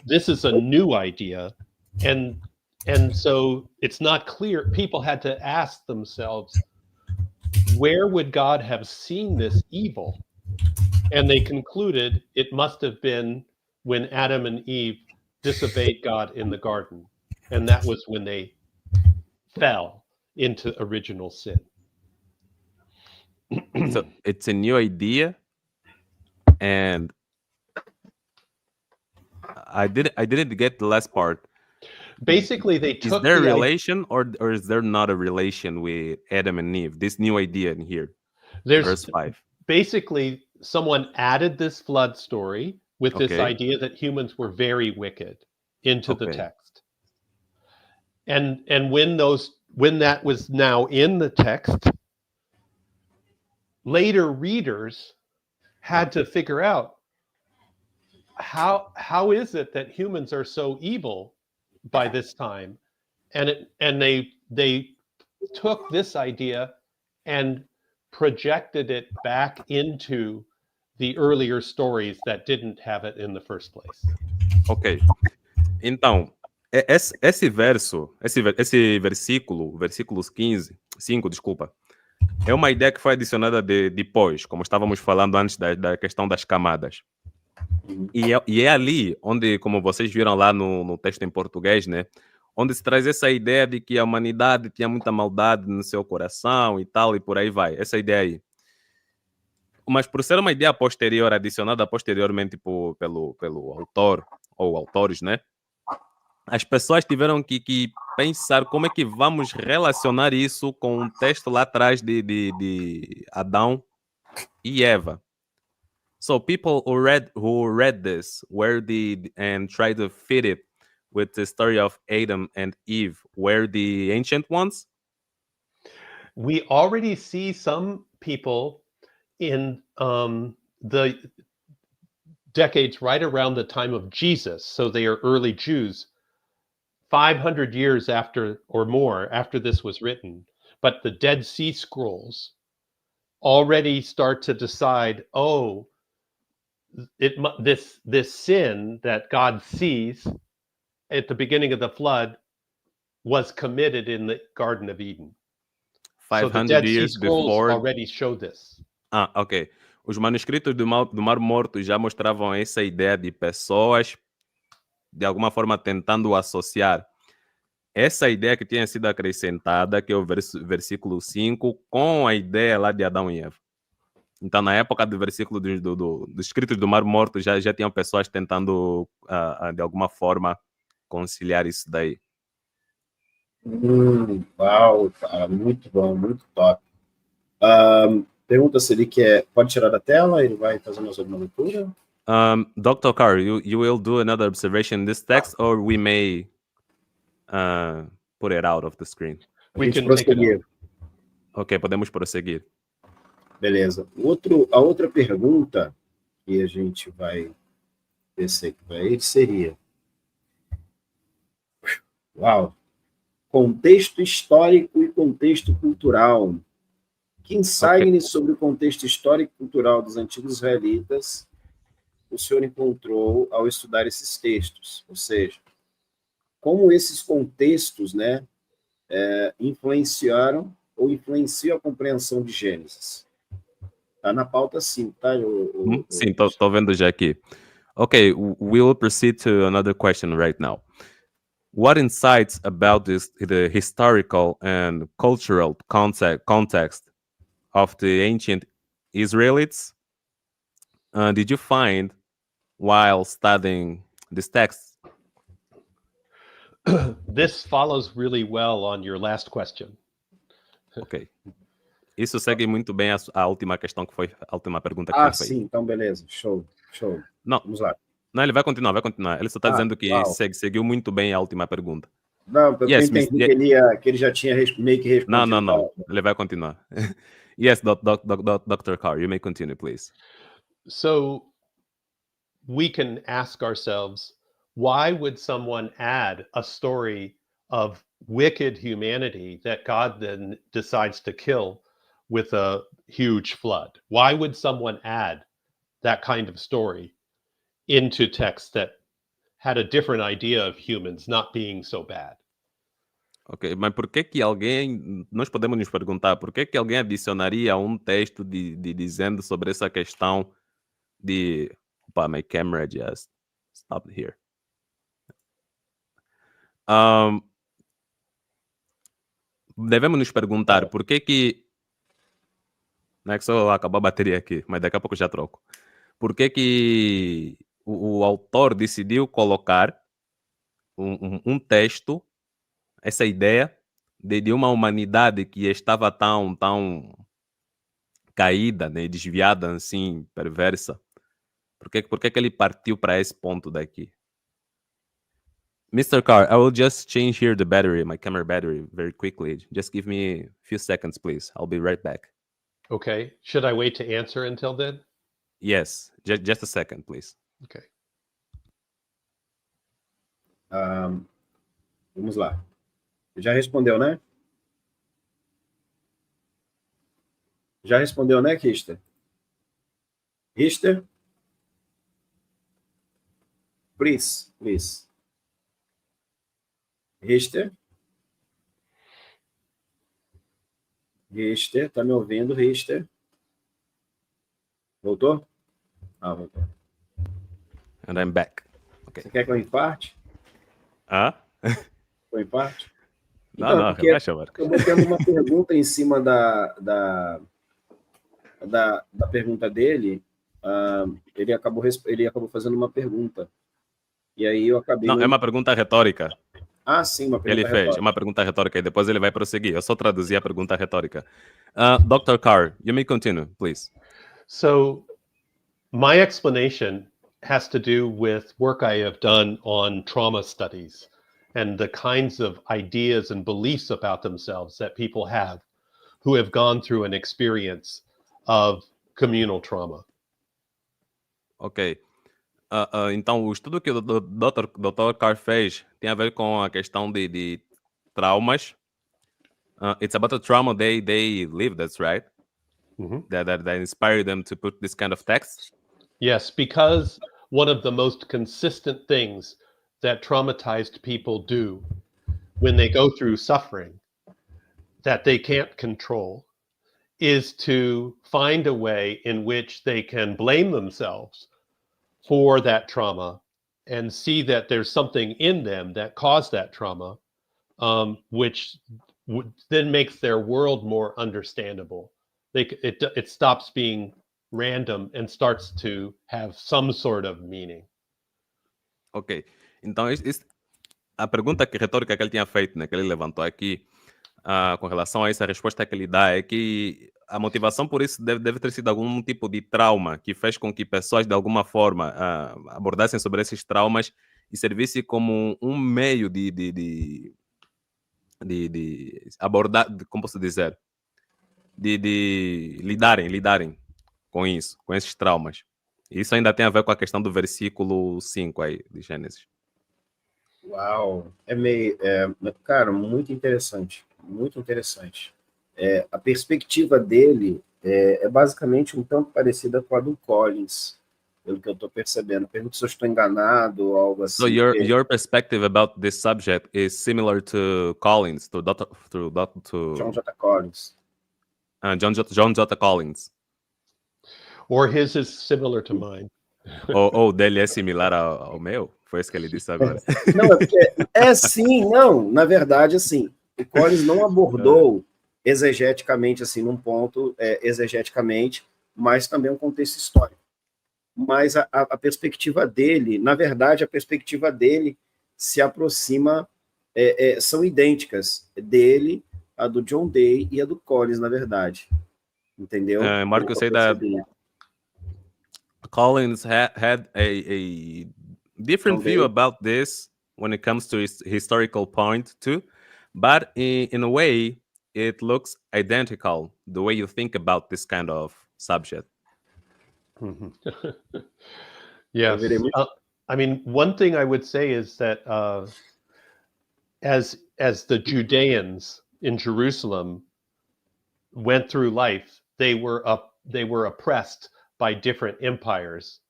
This is a new idea, and so it's not clear. People had to ask themselves, where would God have seen this evil? And they concluded it must have been when Adam and Eve disobeyed God in the garden. And that was when they fell into original sin. So it's a new idea, and I didn't get the last part. Basically, they Is took there a the relation or is there not a relation with Adam and Eve? This new idea in here, there's verse 5. basically someone added this flood story with this Okay. idea that humans were very wicked into the Okay. text. And when that was now in the text, later readers had to figure out how is it that humans are so evil by this time, and they took this idea and projected it back into the earlier stories that didn't have it in the first place. Ok. Então, esse versículo, versículos 5, desculpa, é uma ideia que foi adicionada depois, como estávamos falando antes da questão das camadas. E é ali onde, como vocês viram lá no texto em português, né, onde se traz essa ideia de que a humanidade tinha muita maldade no seu coração e tal, e por aí vai. Essa ideia aí. Mas por ser uma ideia posterior, adicionada posteriormente pelo autor, ou autores, né? As pessoas tiveram que pensar como é que vamos relacionar isso com o texto lá atrás de Adão e Eva. So people who read this and tried to fit it with the story of Adam and Eve were the ancient ones? We already see some people in the decades right around the time of Jesus, so they are early Jews, 500 years after or more after this was written. But the Dead Sea Scrolls already start to decide, oh, this sin that God sees at the beginning of the flood was committed in the Garden of Eden. 500 so the Dead years Sea Scrolls before. already show this. Ah, ok. Os manuscritos do Mar Morto já mostravam essa ideia de pessoas, de alguma forma, tentando associar essa ideia que tinha sido acrescentada, que é o versículo 5, com a ideia lá de Adão e Eva. Então, na época do versículo dos escritos do Mar Morto, já tinham pessoas tentando, de alguma forma, conciliar isso daí. Uau, cara, muito bom, muito top. Pergunta se ele pode tirar da tela, ele vai fazer mais alguma leitura? Dr. Carr, you will do another observation in this text, or we may put it out of the screen? We can take it out. Ok, podemos prosseguir. Beleza. A outra pergunta que a gente vai descer aqui para ele seria: Uau! Contexto histórico e contexto cultural. Que insight sobre o contexto histórico e cultural dos antigos israelitas o senhor encontrou ao estudar esses textos? Ou seja, como esses contextos, né, influenciaram ou influenciam a compreensão de Gênesis? Tá na pauta sim, tá? Sim, tô vendo já aqui. Okay, we will proceed to another question right now. What insights about the historical and cultural context of the ancient Israelites did you find while studying this text? This follows really well on your last question. Ok. Isso segue muito bem a última questão que foi a última pergunta que foi feita. Sim, então beleza. Show. Não, vamos lá. Não, ele vai continuar. Ele só está dizendo que seguiu muito bem a última pergunta. Não, porque eu entendi que ele já tinha meio que respondido. Não. Ele vai continuar. Yes, Dr. Carr, you may continue, please. So we can ask ourselves, why would someone add a story of wicked humanity that God then decides to kill with a huge flood? Why would someone add that kind of story into text that had a different idea of humans not being so bad? Ok, mas por que alguém, nós podemos nos perguntar, por que alguém adicionaria um texto dizendo sobre essa questão de... Opa, my camera just stopped here. Devemos nos perguntar por que... Não é que só acabou a bateria aqui, mas daqui a pouco já troco. Por que o autor decidiu colocar um texto, essa ideia de uma humanidade que estava tão caída, né, desviada, assim, perversa? Por que ele partiu para esse ponto daqui? Mr. Carr, I will just change here the battery, my camera battery, very quickly. Just give me a few seconds, please. I'll be right back. Okay. Should I wait to answer until then? Yes, just a second, please. Okay. Vamos lá. Já respondeu, né? Já respondeu, né, Richter? Richter? Please. Richter? Richter, tá me ouvindo, Richter? Voltou? Voltou. And I'm back. Okay. Você quer que eu infarte? Eu infarte? Não, relaxa, Marcos. Eu vou tendo uma pergunta em cima da pergunta dele. Ele acabou fazendo uma pergunta. E aí eu acabei... Não, é uma pergunta retórica. Sim, uma pergunta ele fez. retórica. É uma pergunta retórica e depois ele vai prosseguir. Eu só traduzi a pergunta retórica. Dr. Carr, you may continue, please. So my explanation has to do with work I have done on trauma studies and the kinds of ideas and beliefs about themselves that people have who have gone through an experience of communal trauma. Ok. Então, o estudo que o Dr. Carr fez tem a ver com a questão de traumas. It's about the trauma they live, that's right? Mm-hmm. That inspired them to put this kind of text? Yes, because one of the most consistent things that traumatized people do when they go through suffering that they can't control is to find a way in which they can blame themselves for that trauma and see that there's something in them that caused that trauma, which then makes their world more understandable. It stops being random and starts to have some sort of meaning. Ok. Então, a pergunta retórica que ele tinha feito, né, que ele levantou aqui, com relação a essa resposta que ele dá, é que a motivação por isso deve ter sido algum tipo de trauma que fez com que pessoas, de alguma forma, abordassem sobre esses traumas e servisse como um meio de abordar, como posso dizer, de lidarem com isso, com esses traumas. E isso ainda tem a ver com a questão do versículo 5 aí de Gênesis. Uau, cara, muito interessante, muito interessante. A perspectiva dele é basicamente um tanto parecida com a do Collins, pelo que eu estou percebendo. Pergunto se eu estou enganado ou algo So assim. your perspective about this subject is similar to Collins, John J. Collins. John J. Collins. Or his is similar to mine. Ou dele é similar ao meu? Foi isso que ele disse agora. Não, sim, não. Na verdade, assim, o Collins não abordou exegeticamente, assim, num ponto exegeticamente, mas também um contexto histórico. Mas a perspectiva dele, na verdade, a perspectiva dele se aproxima, são idênticas, dele, a do John Day e a do Collins, na verdade. Entendeu? Mark, you say that Collins had a different view about this when it comes to his historical point too, but in a way, it looks identical, the way you think about this kind of subject. Yes. I mean, one thing I would say is that as the Judeans in Jerusalem went through life, they were oppressed by different empires,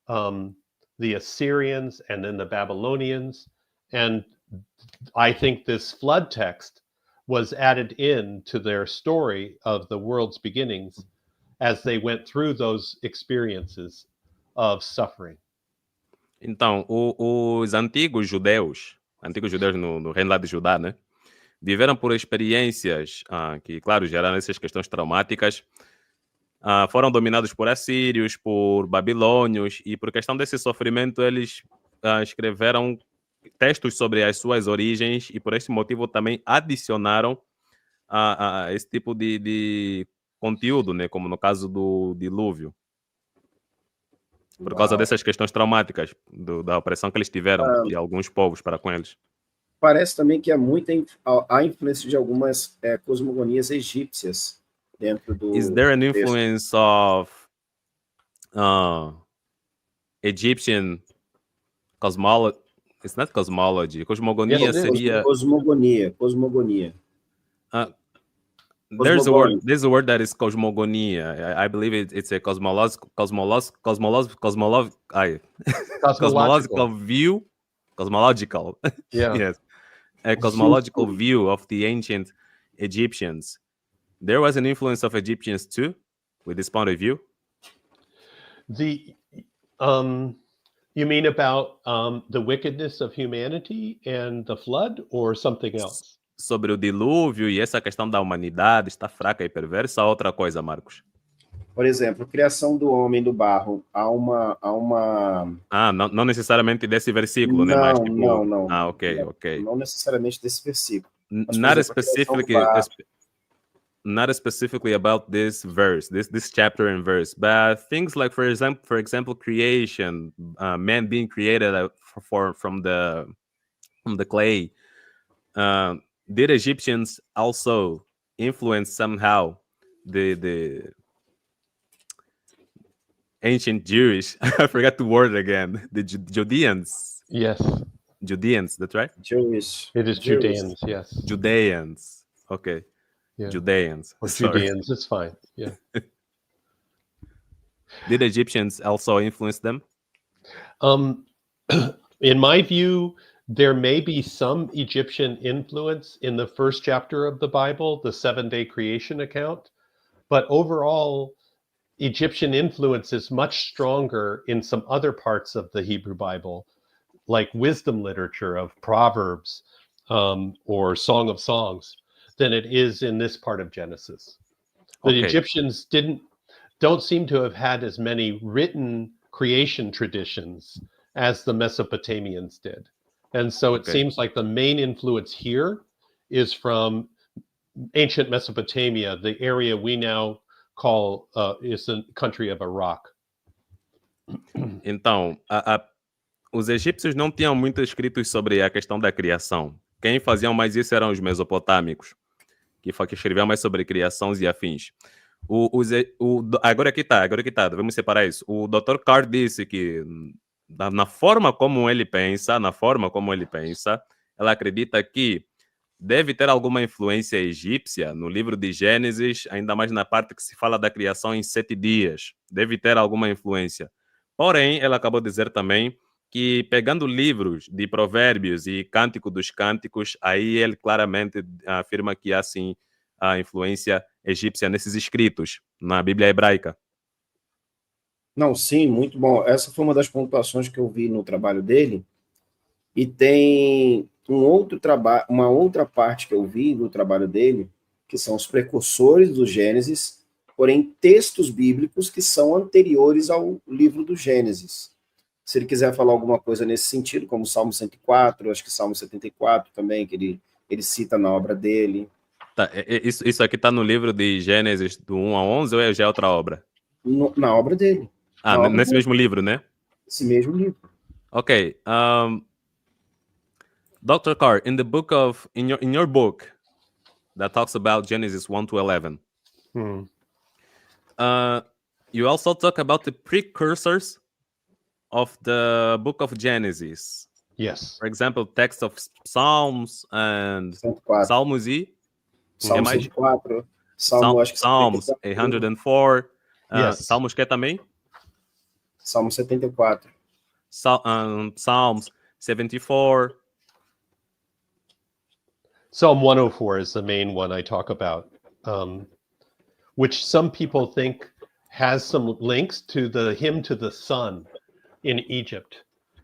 the Assyrians and then the Babylonians, and I think this flood text was added in to their story of the world's beginnings as they went through those experiences of suffering. Então, os antigos judeus no reino lá de Judá, né, viveram por experiências que, claro, geraram essas questões traumáticas, foram dominados por assírios, por babilônios, e por questão desse sofrimento eles escreveram textos sobre as suas origens e por esse motivo também adicionaram esse tipo de conteúdo, né, como no caso do dilúvio. Por causa dessas questões traumáticas, da opressão que eles tiveram de alguns povos para com eles. Parece também que há muita influência de algumas cosmogonias egípcias dentro do... Is there an influence of Egyptian cosmology? It's not cosmology. Cosmogonia seria... Cosmogonia. There's a word that is cosmogonia. I believe it's a cosmological view. Cosmological. Yeah. Yes. A cosmological view of the ancient Egyptians. There was an influence of Egyptians too, with this point of view. You mean about the wickedness of humanity and the flood, or something else? Sobre o dilúvio e essa questão da humanidade está fraca e perversa, outra coisa, Marcos? Por exemplo, criação do homem do barro, há uma... não necessariamente desse versículo, né? Mas, tipo... Não. Ok. Não necessariamente desse versículo. Mas, not specifically about this verse, this chapter and verse, but things like, for example, creation, man being created from the clay. Did Egyptians also influence somehow the ancient Jewish? I forgot the word again. The Judeans. Yes. Judeans, that's right. Jewish. It is Judeans. Yes. Judeans. Okay. Yeah. Judeans. Or Judeans. It's fine. Yeah. Did Egyptians also influence them? In my view, there may be some Egyptian influence in the first chapter of the Bible, the 7-day creation account, but overall, Egyptian influence is much stronger in some other parts of the Hebrew Bible, like wisdom literature of Proverbs or Song of Songs, than it is in this part of Genesis. The Egyptians don't seem to have had as many written creation traditions as the Mesopotamians did. And so it seems like the main influence here is from ancient Mesopotamia, the area we now call is the country of Iraq. Então, os egípcios não tinham muito escritos sobre a questão da criação. Quem faziam mais isso eram os mesopotâmicos, que escreviam mais sobre criações e afins. Agora que tá, devemos separar isso. O Dr. Carr disse que na forma como ele pensa, ela acredita que deve ter alguma influência egípcia no livro de Gênesis, ainda mais na parte que se fala da criação em 7 dias. Deve ter alguma influência. Porém, ela acabou de dizer também que pegando livros de Provérbios e Cântico dos Cânticos, aí ele claramente afirma que há sim a influência egípcia nesses escritos, na Bíblia hebraica. Não, sim, muito bom. Essa foi uma das pontuações que eu vi no trabalho dele. E tem uma outra parte que eu vi do trabalho dele, que são os precursores do Gênesis, porém textos bíblicos que são anteriores ao livro do Gênesis. Se ele quiser falar alguma coisa nesse sentido, como Salmo 104, acho que Salmo 74 também, que ele cita na obra dele. Tá, isso aqui está no livro de Gênesis do 1 a 11 ou já é outra obra? Na obra dele. Nesse mesmo livro, né? Esse mesmo livro. Ok. Dr. Carr, in your book that talks about Genesis 1 to 11, you also talk about the precursors of the book of Genesis. Yes. For example, text of Psalms and 104. Salmos e Salmo 104, Salmo, acho que Psalms 74. 804. Yes. Salmos que também? Salmo 74. Psalms 74. Psalm 104 is the main one I talk about, which some people think has some links to the hymn to the sun in Egypt.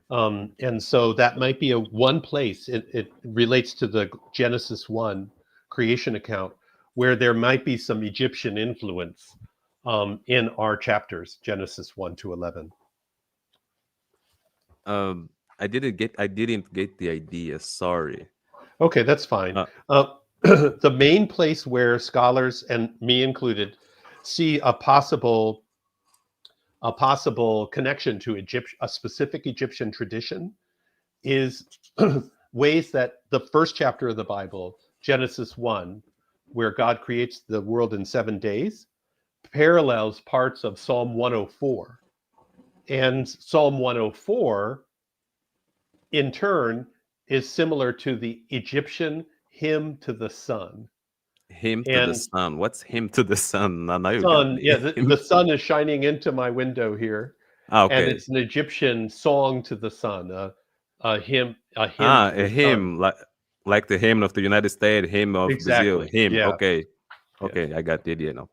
And so that might be one place, it relates to the Genesis 1 creation account, where there might be some Egyptian influence in our chapters, Genesis 1 to 11. I didn't get the idea, sorry. Okay, that's fine. The main place where scholars, and me included, see a possible connection to a specific Egyptian tradition is ways that the first chapter of the Bible, Genesis 1, where God creates the world in 7 days, parallels parts of Psalm 104. And Psalm 104, in turn, is similar to the Egyptian hymn to the sun. Hymn to the sun. What's hymn to the sun? The sun is shining into my window here. Okay. And it's an Egyptian song to the sun, a hymn. A hymn, like the hymn of the United States, hymn of Brazil, hymn. Yeah. Okay, I got the idea now.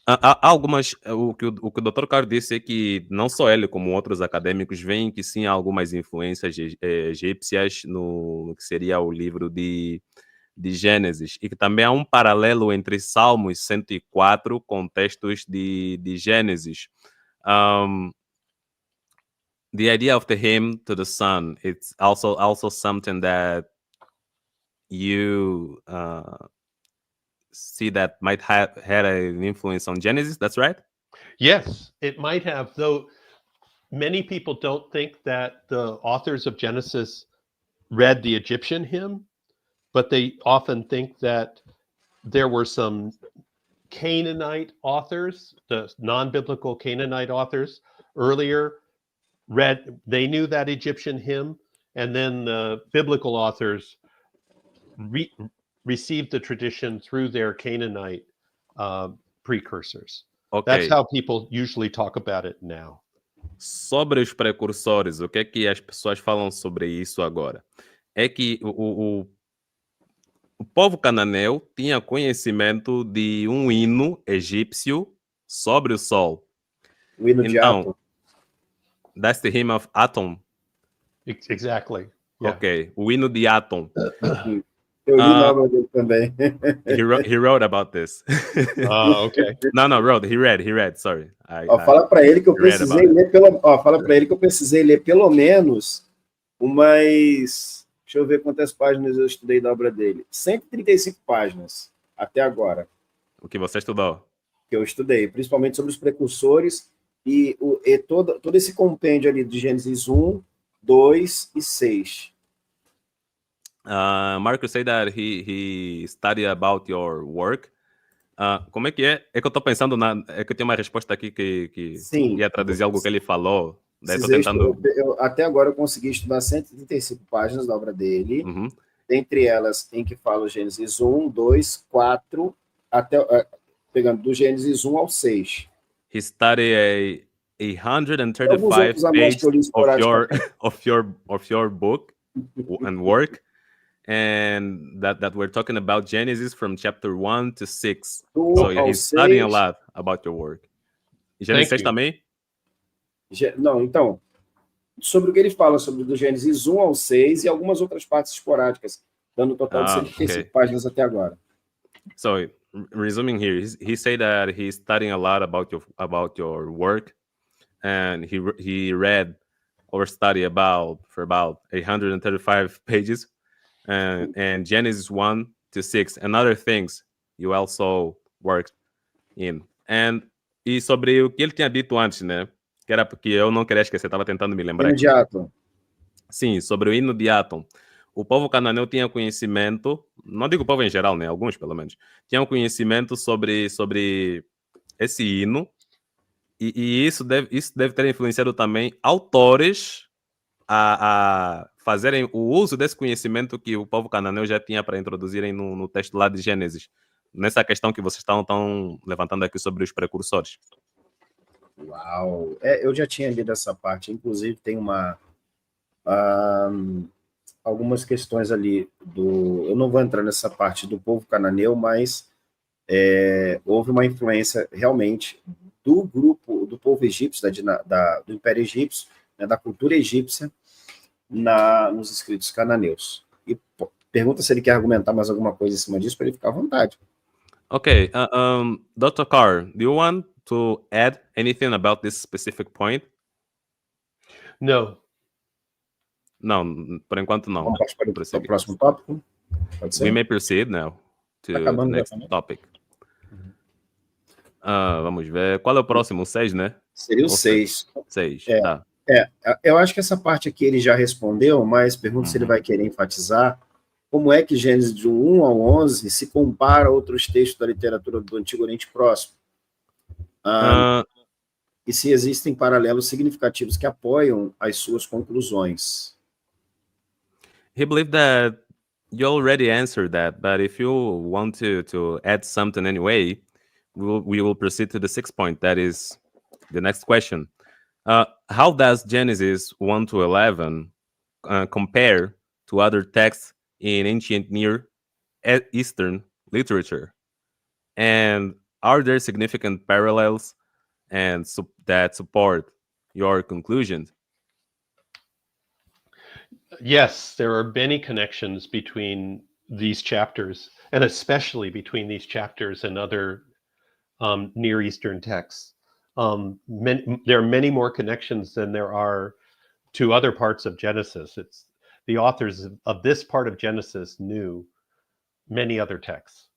Há algumas, o que o Dr. Carr disse é que não só ele, como outros acadêmicos, veem que sim há algumas influências egípcias no que seria o livro de Gênesis, e que também há um paralelo entre Salmos 104 com textos de Gênesis. The idea of the hymn to the sun, it's also something that you see that might have had an influence on Genesis, that's right? Yes, it might have, though many people don't think that the authors of Genesis read the Egyptian hymn, but they often think that there were some Canaanite authors, the non-biblical Canaanite authors earlier they knew that Egyptian hymn, and then the biblical authors received the tradition through their Canaanite precursors. Okay. That's how people usually talk about it now. Sobre os precursores, o que é que as pessoas falam sobre isso agora? É que o povo cananeu tinha conhecimento de um hino egípcio sobre o sol. O hino de Atom. That's the hymn of Atom. Exactly. Yeah. Ok, o hino de Atom. Eu li na obra dele também. He wrote about this. Okay. He read, sorry. Fala para ele que eu precisei ler pelo menos umas... Deixa eu ver quantas páginas eu estudei da obra dele. 135 páginas, até agora. O que você estudou? Que eu estudei, principalmente sobre os precursores e todo esse compêndio ali de Gênesis 1, 2 e 6. Marcus said that he studied about your work. Como é que é? É que eu tô pensando é que eu tenho uma resposta aqui que ia traduzir algo que ele falou. Daí tô Precisei tentando. até agora eu consegui estudar 135 páginas da obra dele, Uhum. dentre elas em que fala o Gênesis 1, 2, 4, até, pegando do Gênesis 1 ao 6. He studied a E alguns 135 outros a mais que pages eu li of esporadicamente. your book and work, and that we're talking about Genesis from chapter 1 to 6. Do So ao he's studying a 6. lot about your work. E Gênesis Thank 6 you. também? Não, então, sobre o que ele fala sobre do Gênesis 1 ao 6 e algumas outras partes esporádicas, dando um total de 135 okay. páginas até agora. So resuming here, he said that he's studying a lot about your work, and he read or studied for about 135 pages, and Genesis 1 to 6 and other things you also worked in. E sobre o que ele tinha dito antes, né? Que era porque eu não queria esquecer, estava tentando me lembrar Hino de aqui. Atom. Sim, sobre o hino de Atom. O povo cananeu tinha conhecimento, não digo o povo em geral, né? Alguns pelo menos, tinham conhecimento sobre esse hino, e isso deve ter influenciado também autores a fazerem o uso desse conhecimento que o povo cananeu já tinha para introduzirem no texto lá de Gênesis, nessa questão que vocês estão levantando aqui sobre os precursores. Uau! Eu já tinha lido essa parte, inclusive tem algumas questões ali eu não vou entrar nessa parte do povo cananeu, mas houve uma influência realmente do grupo, do povo egípcio, do Império Egípcio, né, da cultura egípcia, nos escritos cananeus. E pergunta se ele quer argumentar mais alguma coisa em cima disso, para ele ficar à vontade. Okay, Dr. Carr, do you want to add anything about this specific point? No. Não, por enquanto não. Vamos partir para o Prosseguir. próximo tópico? Pode ser? We may proceed now to the Acabando next já também. topic. Vamos ver. Qual é o próximo? 6, né? Seria o Ou 6. 6, tá. Eu acho que essa parte aqui ele já respondeu, mas pergunto se ele vai querer enfatizar como é que Gênesis de 1 ao 11 se compara a outros textos da literatura do Antigo Oriente Próximo. E se existem paralelos significativos que apoiam as suas conclusões. He believed that you already answered that, but if you want to add something anyway, we will proceed to the 6th point. That is the next question. How does Genesis 1 to 11 compare to other texts in ancient Near Eastern literature? And are there significant parallels that support your conclusions? Yes, there are many connections between these chapters, and especially between these chapters and other Near Eastern texts. There are many more connections than there are to other parts of Genesis. It's the authors of this part of Genesis knew many other texts.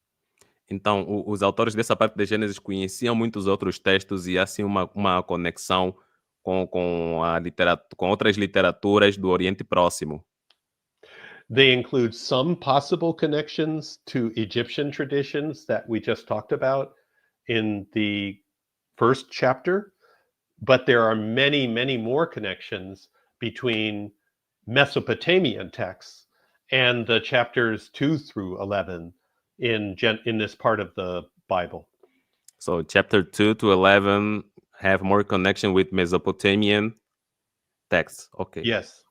Então, os autores dessa parte de Gênesis conheciam muitos outros textos e assim uma conexão com outras literaturas do Oriente Próximo. They include some possible connections to Egyptian traditions that we just talked about in the first chapter, but there are many, many more connections between Mesopotamian texts and the chapters 2 through 11 in this part of the Bible. So chapter 2 to 11 have more connection with Mesopotamian texts. Okay. Yes.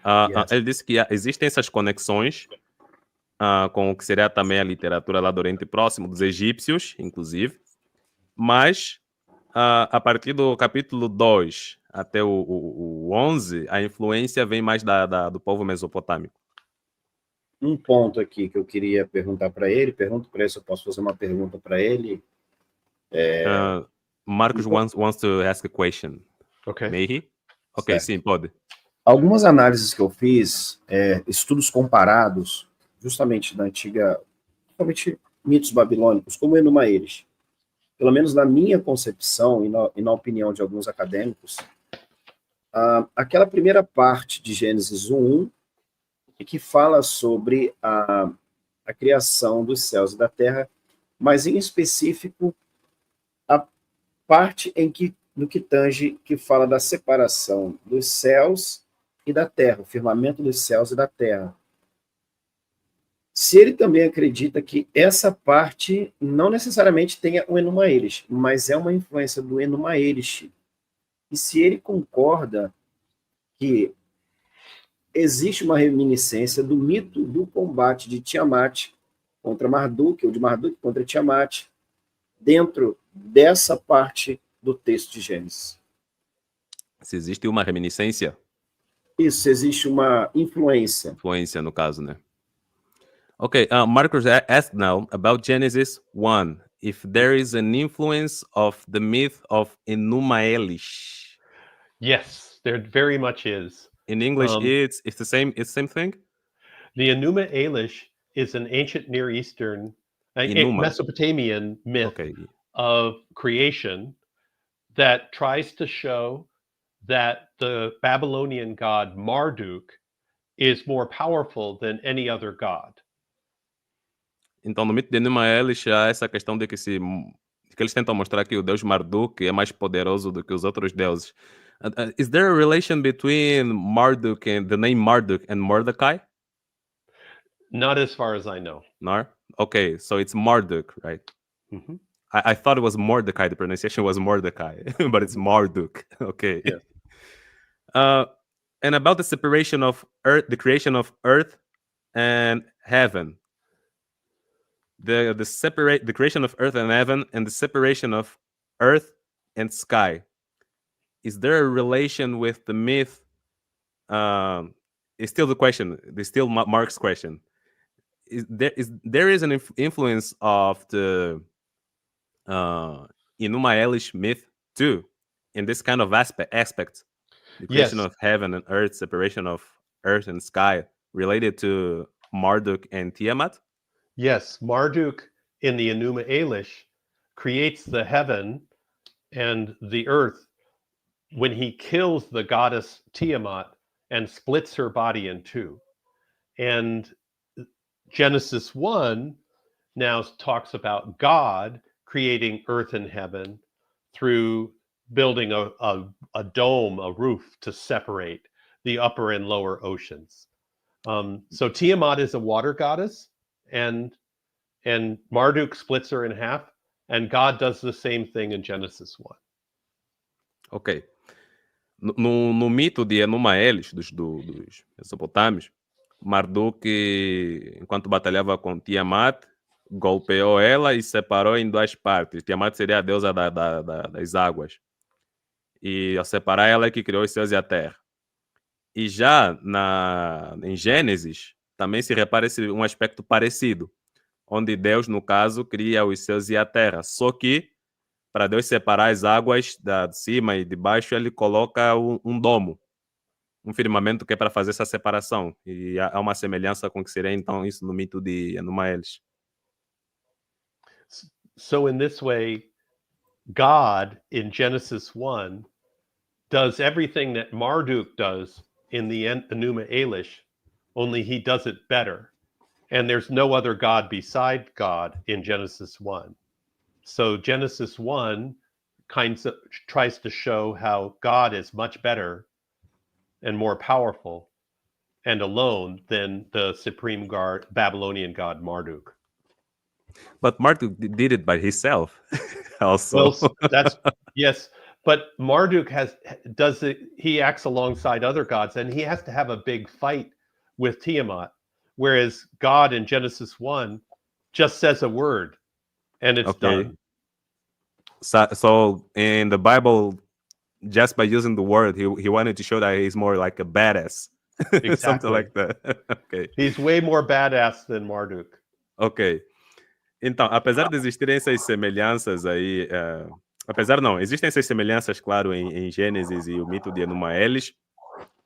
Yes. Ele disse que existem essas conexões com o que seria também a literatura lá do Oriente Próximo, dos egípcios, inclusive, mas a partir do capítulo 2 até o 11, a influência vem mais do povo mesopotâmico. Um ponto aqui que eu queria perguntar para ele, pergunto para ele se eu posso fazer uma pergunta para ele. Marcos wants to ask a question. Okay. May he? Ok, Certo. sim, pode. Algumas análises que eu fiz, estudos comparados, justamente da antiga, principalmente mitos babilônicos, como Enuma Elish, pelo menos na minha concepção e na opinião de alguns acadêmicos, aquela primeira parte de Gênesis 1, que fala sobre a criação dos céus e da terra, mas em específico a parte em que no que tange, que fala da separação dos céus e da terra, o firmamento dos céus e da terra. Se ele também acredita que essa parte não necessariamente tenha o Enuma Elish, mas é uma influência do Enuma Elish, e se ele concorda que existe uma reminiscência do mito do combate de Tiamat contra Marduk, ou de Marduk contra Tiamat, dentro dessa parte do texto de Gênesis. Se existe uma reminiscência, Isso, existe uma influência. influência no caso, né? Okay, Marcus asked now about Genesis 1, if there is an influence of the myth of Enuma Elish. Yes, there very much is. In English, it's the same thing? The Enuma Elish is an ancient Near Eastern, Enuma. Mesopotamian myth Okay. of creation that tries to show that the Babylonian god Marduk is more powerful than any other god. Então, no mito de Enuma Elish, há essa questão de que eles tentam mostrar que o deus Marduk é mais poderoso do que os outros deuses. Is there a relation between Marduk and the name Marduk and Mordecai? Not as far as I know. No? Okay, so it's Marduk, right? Mhm. I thought it was Mordecai. The pronunciation was Mordecai, but it's Marduk. Okay. Yeah. And about the separation of earth, the creation of earth and heaven. The creation of earth and heaven and the separation of earth and sky. Is there a relation with the myth? It's still the question. It's still Mark's question. There is an influence of the Enuma Elish myth too, in this kind of aspect, the creation Yes. of heaven and earth, separation of earth and sky, related to Marduk and Tiamat? Yes, Marduk in the Enuma Elish creates the heaven and the earth when he kills the goddess Tiamat and splits her body in two. And Genesis 1 now talks about God creating earth and heaven through building a dome, a roof to separate the upper and lower oceans. So Tiamat is a water goddess, and Marduk splits her in half, and God does the same thing in Genesis 1. Ok. No mito de Enuma Elish, dos Mesopotâmios, Marduk, enquanto batalhava com Tiamat, golpeou ela e separou em duas partes. Tiamat seria a deusa das águas. E ao separar ela é que criou os céus e a terra. E já em Gênesis, também se repara um aspecto parecido, onde Deus, no caso, cria os céus e a terra. Só que, para Deus separar as águas de cima e de baixo, ele coloca um domo, um firmamento que é para fazer essa separação. E há uma semelhança com o que seria, então, isso no mito de Enuma Elish. So in this way, God, in Genesis 1, does everything that Marduk does in the Enuma Elish, only he does it better. And there's no other God beside God in Genesis 1. So Genesis 1 tries to show how God is much better and more powerful and alone than the supreme Babylonian god Marduk. But Marduk did it by himself also. Well, that's yes, but Marduk he acts alongside other gods, and he has to have a big fight with Tiamat, whereas God in Genesis 1 just says a word and it's done. So in the Bible, just by using the word, he wanted to show that he's more like a badass. Exactly. Something like that. Okay. He's way more badass than Marduk. Ok. Então, apesar de existirem essas semelhanças aí, existem essas semelhanças, claro, em Gênesis e o mito de Enuma Elish,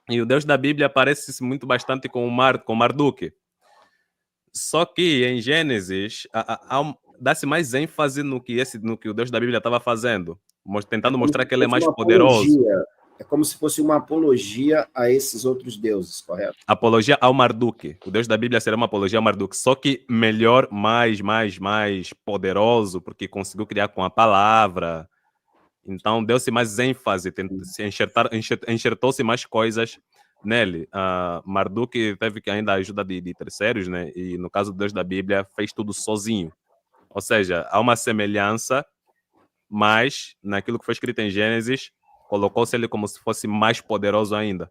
e o Deus da Bíblia parece-se muito bastante com Marduk. Só que em Gênesis dá-se mais ênfase no que o Deus da Bíblia estava fazendo, tentando mostrar que ele é mais poderoso. É como se fosse uma apologia a esses outros deuses, correto? Apologia ao Marduk. O Deus da Bíblia será uma apologia ao Marduk, só que melhor, mais poderoso, porque conseguiu criar com a palavra. Então deu-se mais ênfase, enxertou-se mais coisas nele. Marduk teve que ainda a ajuda de terceiros, né? E no caso do Deus da Bíblia, fez tudo sozinho. Ou seja, há uma semelhança, mas naquilo que foi escrito em Gênesis, colocou-se ele como se fosse mais poderoso ainda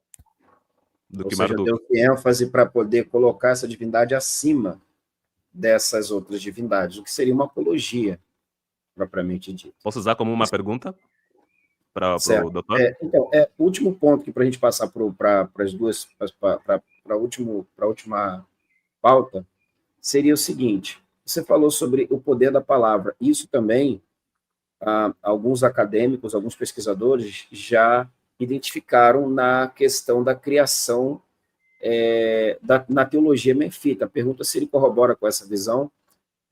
do Ou que seja, Marduk. deu-se ênfase para poder colocar essa divindade acima dessas outras divindades, o que seria uma apologia, propriamente dita. Posso usar como uma pergunta para o Certo. doutor? Então, o último ponto que para a gente passar para as duas, para a última pauta, seria o seguinte: você falou sobre o poder da palavra. Isso também, alguns acadêmicos, alguns pesquisadores já identificaram na questão da criação na teologia menfita. A pergunta se ele corrobora com essa visão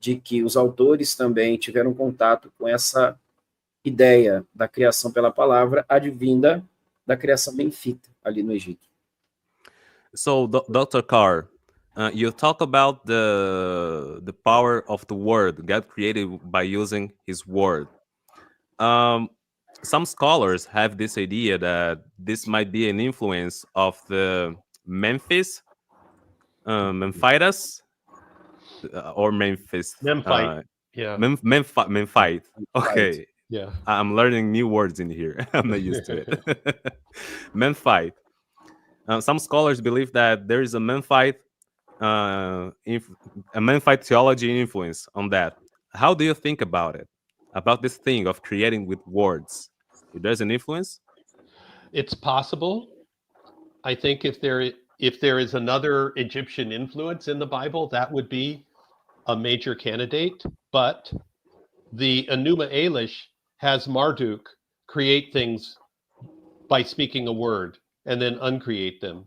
de que os autores também tiveram contato com essa ideia da criação pela palavra advinda da criação menfita ali no Egito. So, Dr. Carr, you talk about the power of the word, God created by using His word. Some scholars have this idea that this might be an influence of the Memphites, or Memphis. Memphite. Yeah. Memphite. Okay. Yeah. I'm learning new words in here. I'm not used to it. Memphite. Some scholars believe that there is a Memphite theology influence on that. How do you think about it? About this thing of creating with words? If there's an influence? It's possible. I think if there is another Egyptian influence in the Bible, that would be a major candidate. But the Enuma Elish has Marduk create things by speaking a word and then uncreate them.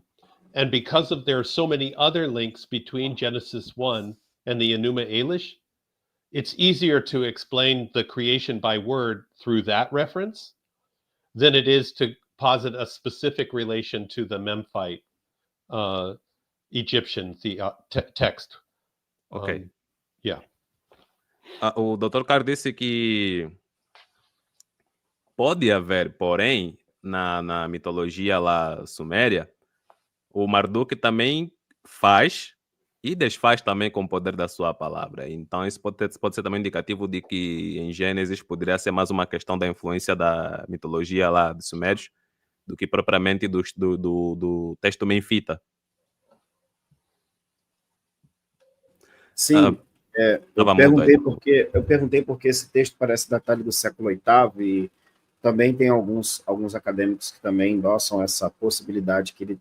And because of there are so many other links between Genesis 1 and the Enuma Elish, it's easier to explain the creation by word through that reference than it is to posit a specific relation to the Memphite Egyptian text. Ok. Yeah. O Dr. Carr disse que pode haver, porém, na mitologia lá suméria, o Marduk também faz e desfaz também com o poder da sua palavra. Então isso pode ser também indicativo de que em Gênesis poderia ser mais uma questão da influência da mitologia lá dos sumérios do que propriamente do texto menfita. Sim, Tava mudo aí. eu perguntei porque esse texto parece datado do século VIII e também tem alguns acadêmicos que também endossam essa possibilidade que ele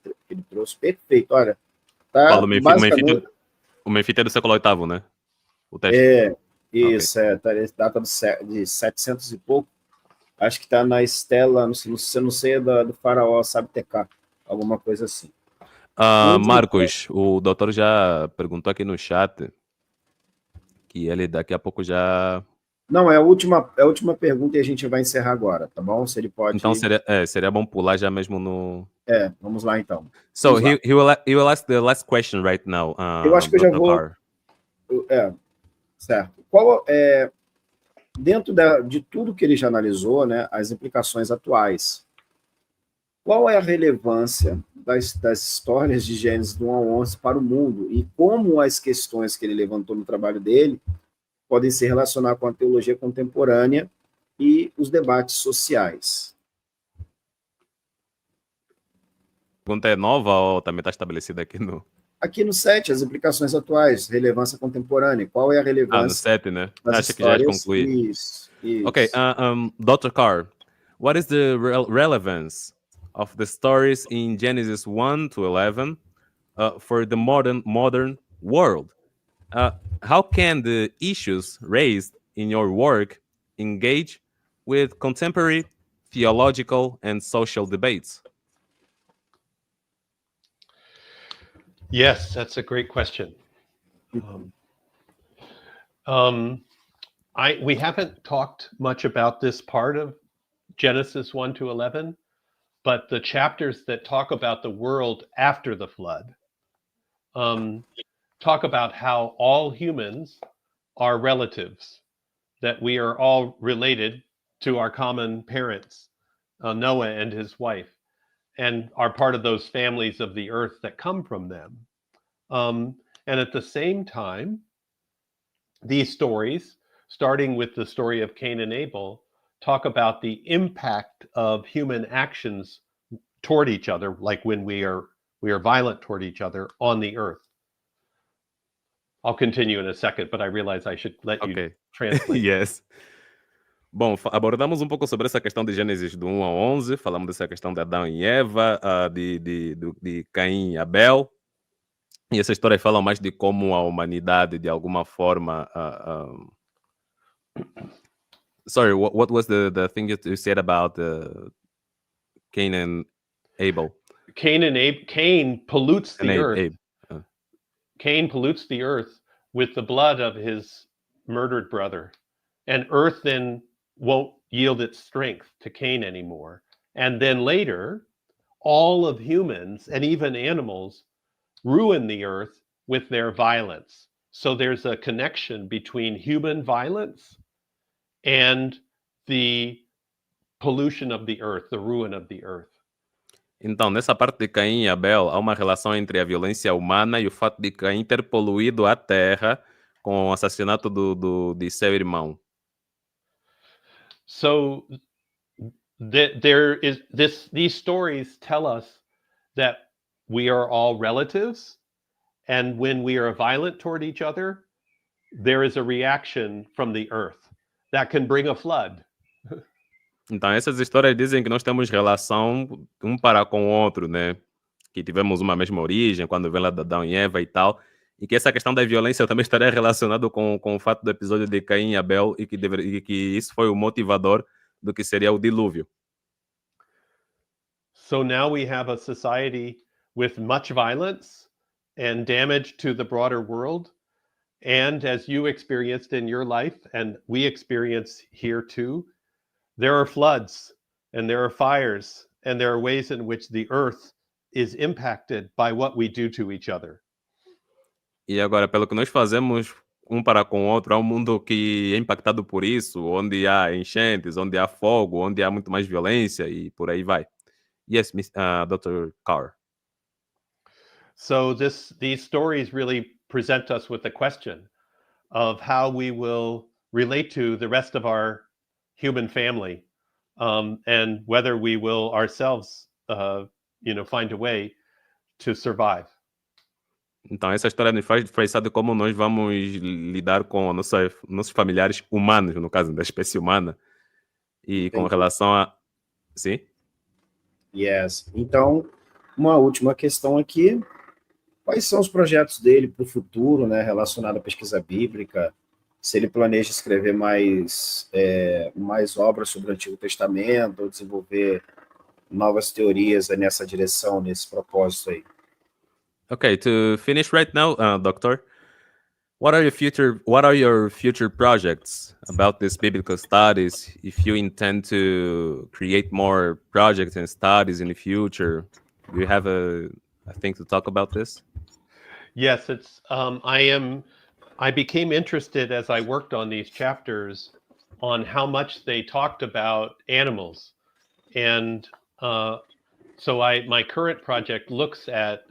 trouxe. Perfeito, olha, tá Paulo, basicamente... o menfita é do século VIII, né? O texto. Isso, data de 700 e pouco. Acho que está na estela, não sei do faraó Sabteca, alguma coisa assim. Marcos, o doutor já perguntou aqui no chat que ele daqui a pouco já... Não, é a última pergunta e a gente vai encerrar agora, tá bom? Se ele pode... Então seria bom pular já mesmo no... vamos lá então. So he will ask the last question right now. Eu acho que eu já vou... Carr. Certo. Dentro de tudo que ele já analisou, né, as implicações atuais, qual é a relevância das histórias de Gênesis do 1 ao 11 para o mundo e como as questões que ele levantou no trabalho dele podem se relacionar com a teologia contemporânea e os debates sociais? A pergunta é nova ou também está estabelecida aqui no... Aqui no 7, as implicações atuais, relevância contemporânea. Qual é a relevância? No 7, né? Das Acho que já histórias? concluí. Isso. Okay, Dr. Carr, what is the relevance of the stories in Genesis 1 to 11 for the modern world? How can the issues raised in your work engage with contemporary theological and social debates? Yes, that's a great question. We haven't talked much about this part of Genesis 1 to 11, but the chapters that talk about the world after the flood talk about how all humans are relatives, that we are all related to our common parents, Noah and his wife, and are part of those families of the earth that come from them. And at the same time, these stories, starting with the story of Cain and Abel, talk about the impact of human actions toward each other, like when we are violent toward each other on the earth. I'll continue in a second, but I realize I should let you Ok. translate. Yes. Bom, abordamos um pouco sobre essa questão de Gênesis do 1 ao 11, falamos dessa questão de Adão e Eva, de Caim e Abel, e essas histórias falam mais de como a humanidade, de alguma forma... Sorry, what was the thing you said about Cain and Abel? Cain pollutes And the earth. Abe. Cain pollutes the earth with the blood of his murdered brother, and earth then won't yield its strength to Cain anymore. And then later, all of humans and even animals ruin the earth with their violence. So there's a connection between human violence and the pollution of the earth, the ruin of the earth. Então, nessa parte de Caim e Abel, há uma relação entre a violência humana e o fato de Caim ter poluído a terra com o assassinato de seu irmão. So there is these stories tell us that we are all relatives, and when we are violent toward each other, there is a reaction from the earth that can bring a flood. Então, essas histórias dizem que nós temos relação um para com o outro, né? Que tivemos uma mesma origem, quando vem lá de Adão e Eva e tal. E que essa questão da violência também estaria relacionada com o fato do episódio de Caim e Abel e que isso foi o motivador do que seria o dilúvio. So now we have a society with much violence and damage to the broader world. And as you experienced in your life, and we experience here too, there are floods and there are fires and there are ways in which the earth is impacted by what we do to each other. E agora, pelo que nós fazemos um para com o outro, há um mundo que é impactado por isso, onde há enchentes, onde há fogo, onde há muito mais violência e por aí vai. Yes, Dr. Carr. So these stories really present us with the question of how we will relate to the rest of our human family, and whether we will ourselves, find a way to survive. Então, essa história nos faz pensar de como nós vamos lidar com nossos familiares humanos, no caso da espécie humana, e com Entendi. relação a... Sim? Yes. Então, uma última questão aqui. Quais são os projetos dele para o futuro, né, relacionado à pesquisa bíblica? Se ele planeja escrever mais obras sobre o Antigo Testamento, ou desenvolver novas teorias nessa direção, nesse propósito aí. Okay, to finish right now, Doctor, what are your future projects about these biblical studies? If you intend to create more projects and studies in the future, do you have a thing to talk about this? Yes, it's I became interested as I worked on these chapters on how much they talked about animals. And so my current project looks at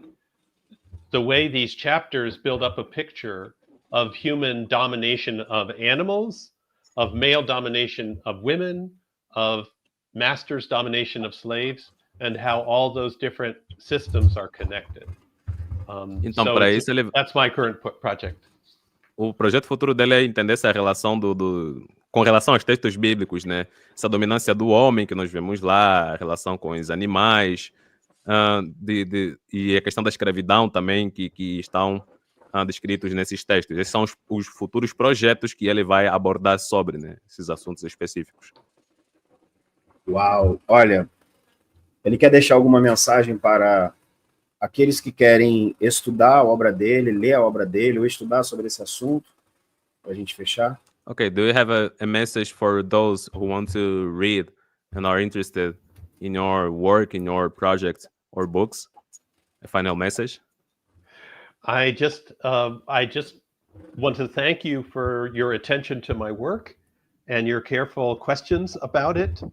the way these chapters build up a picture of human domination of animals, of male domination of women, of masters' domination of slaves, and how all those different systems are connected. Então, So para isso, that's my current project. o projeto futuro dele é entender essa relação com relação aos textos bíblicos, né? Essa dominância do homem que nós vemos lá, a relação com os animais, e a questão da escravidão também que estão descritos nesses textos. Esses são os futuros projetos que ele vai abordar sobre, né, esses assuntos específicos. Uau! Olha, ele quer deixar alguma mensagem para aqueles que querem estudar a obra dele, ler a obra dele, ou estudar sobre esse assunto, para a gente fechar? Okay, do you have a message for those who want to read and are interested in your work, in your projects or books? A final message? I just want to thank you for your attention to my work and your careful questions about it,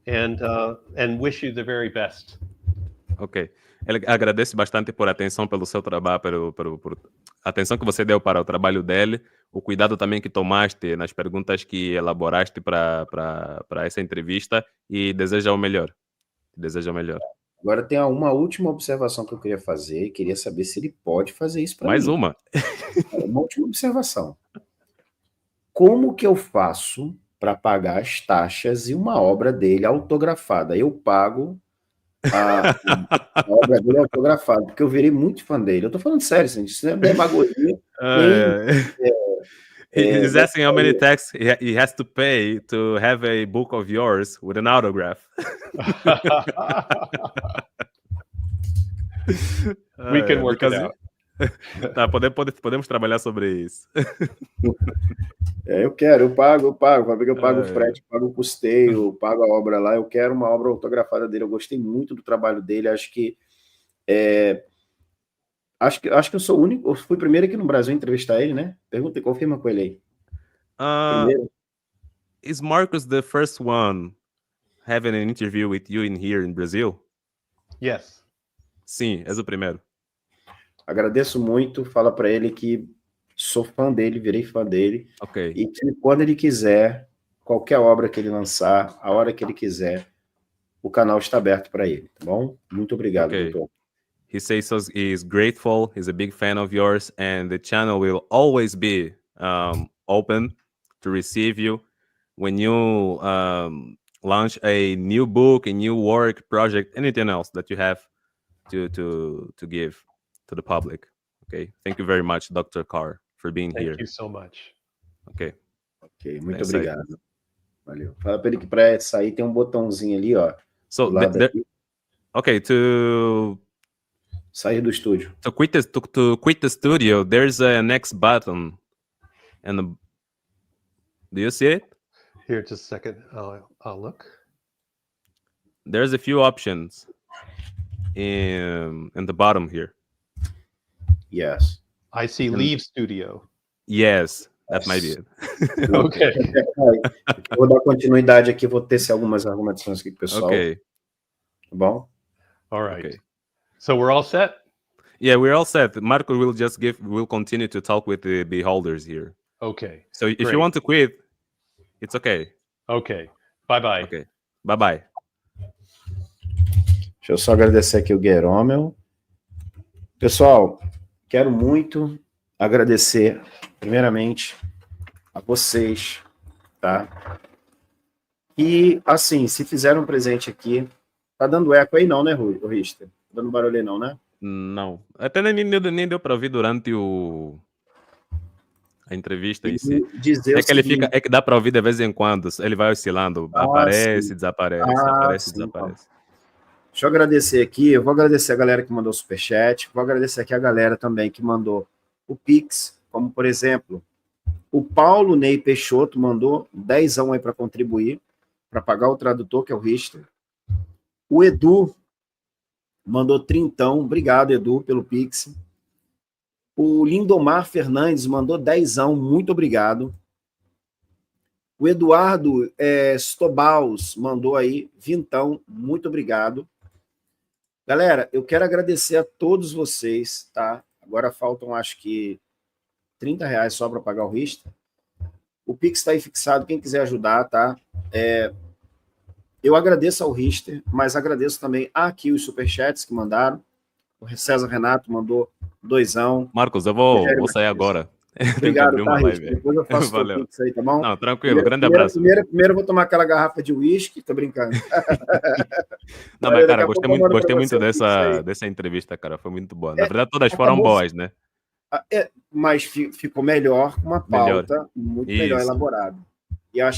and wish you the very best. Ok. Ele agradece bastante por atenção pelo seu trabalho, por atenção que você deu para o trabalho dele, o cuidado também que tomaste nas perguntas que elaboraste para essa entrevista e deseja o melhor. Deseja o melhor. Agora tem uma última observação que eu queria fazer e queria saber se ele pode fazer isso para mim. Mais uma. Uma última observação. Como que eu faço para pagar as taxas e uma obra dele autografada? Eu pago a obra dele autografada, porque eu virei muito fã dele. Eu tô falando sério, gente, isso não é demagogia. He's asking how many tax he has to pay to have a book of yours with an autograph. We can work it out. Tá, podemos trabalhar sobre isso. Eu pago, eu pago o frete, pago o custeio, pago a obra lá, eu quero uma obra autografada dele, eu gostei muito do trabalho dele, acho que eu sou o único, eu fui o primeiro aqui no Brasil a entrevistar ele, né? Pergunta e confirma com ele aí. Is Marcus the first one having an interview with you here in Brazil? Yes. Sim, és o primeiro. Agradeço muito, fala para ele que sou fã dele, virei fã dele. Ok. E que quando ele quiser, qualquer obra que ele lançar, a hora que ele quiser, o canal está aberto para ele, tá bom? Muito obrigado, doutor. He says he's grateful, he's a big fan of yours, and the channel will always be open to receive you when you launch a new book, a new work, project, anything else that you have to give to the public. Okay, thank you very much, Dr. Carr, for being here. Thank you so much. Ok, muito obrigado. Valeu. Fala para ele que para sair tem um botãozinho ali, ó. So, okay, to sair do estúdio. To quit the studio, there's a next button, and do you see it? Here, just a second. I'll look. There's a few options in the bottom here. Yes. I see leave studio. Yes, that might be it. Okay. Vou dar continuidade aqui, vou tecer algumas argumentações aqui, pessoal. Okay. Tá bom? All right. Okay. So we're all set? Yeah, we're all set. Marco will continue to talk with the beholders here. Okay. So if you want to quit, it's okay. Okay. Bye-bye. Okay. Bye-bye. Deixa eu só agradecer aqui o Gueromel. Pessoal, quero muito agradecer, primeiramente, a vocês, tá? E, assim, se fizeram um presente aqui, tá dando eco aí não, né, Richter? Tá dando barulho aí não, né? Não. Até nem deu para ouvir durante a entrevista em si. É que ele fica, é que dá para ouvir de vez em quando. Ele vai oscilando, aparece, desaparece, aparece, desaparece. Deixa eu agradecer aqui. Eu vou agradecer a galera que mandou superchat. Vou agradecer aqui a galera também que mandou o Pix, como por exemplo, o Paulo Ney Peixoto mandou 10 aí para contribuir, para pagar o tradutor, que é o Richter. O Edu mandou 30. Obrigado, Edu, pelo Pix. O Lindomar Fernandes mandou 10, muito obrigado. O Eduardo Stobaus mandou aí 20, muito obrigado. Galera, eu quero agradecer a todos vocês, tá? Agora faltam, acho que, R$30 só para pagar o Richter. O Pix está aí fixado, quem quiser ajudar, tá? Eu agradeço ao Richter, mas agradeço também aqui os superchats que mandaram. O César Renato mandou 2. Marcos, eu vou sair agora. Obrigado, tá, Richter? Depois eu faço o Pix aí, tá bom? Não, tranquilo, grande abraço. Primeiro eu vou tomar aquela garrafa de uísque, tô brincando. Não, mas, cara, gostei muito dessa entrevista, cara, foi muito boa. Na verdade, todas foram boas, né? Mas ficou melhor com uma pauta muito melhor elaborada. E acho que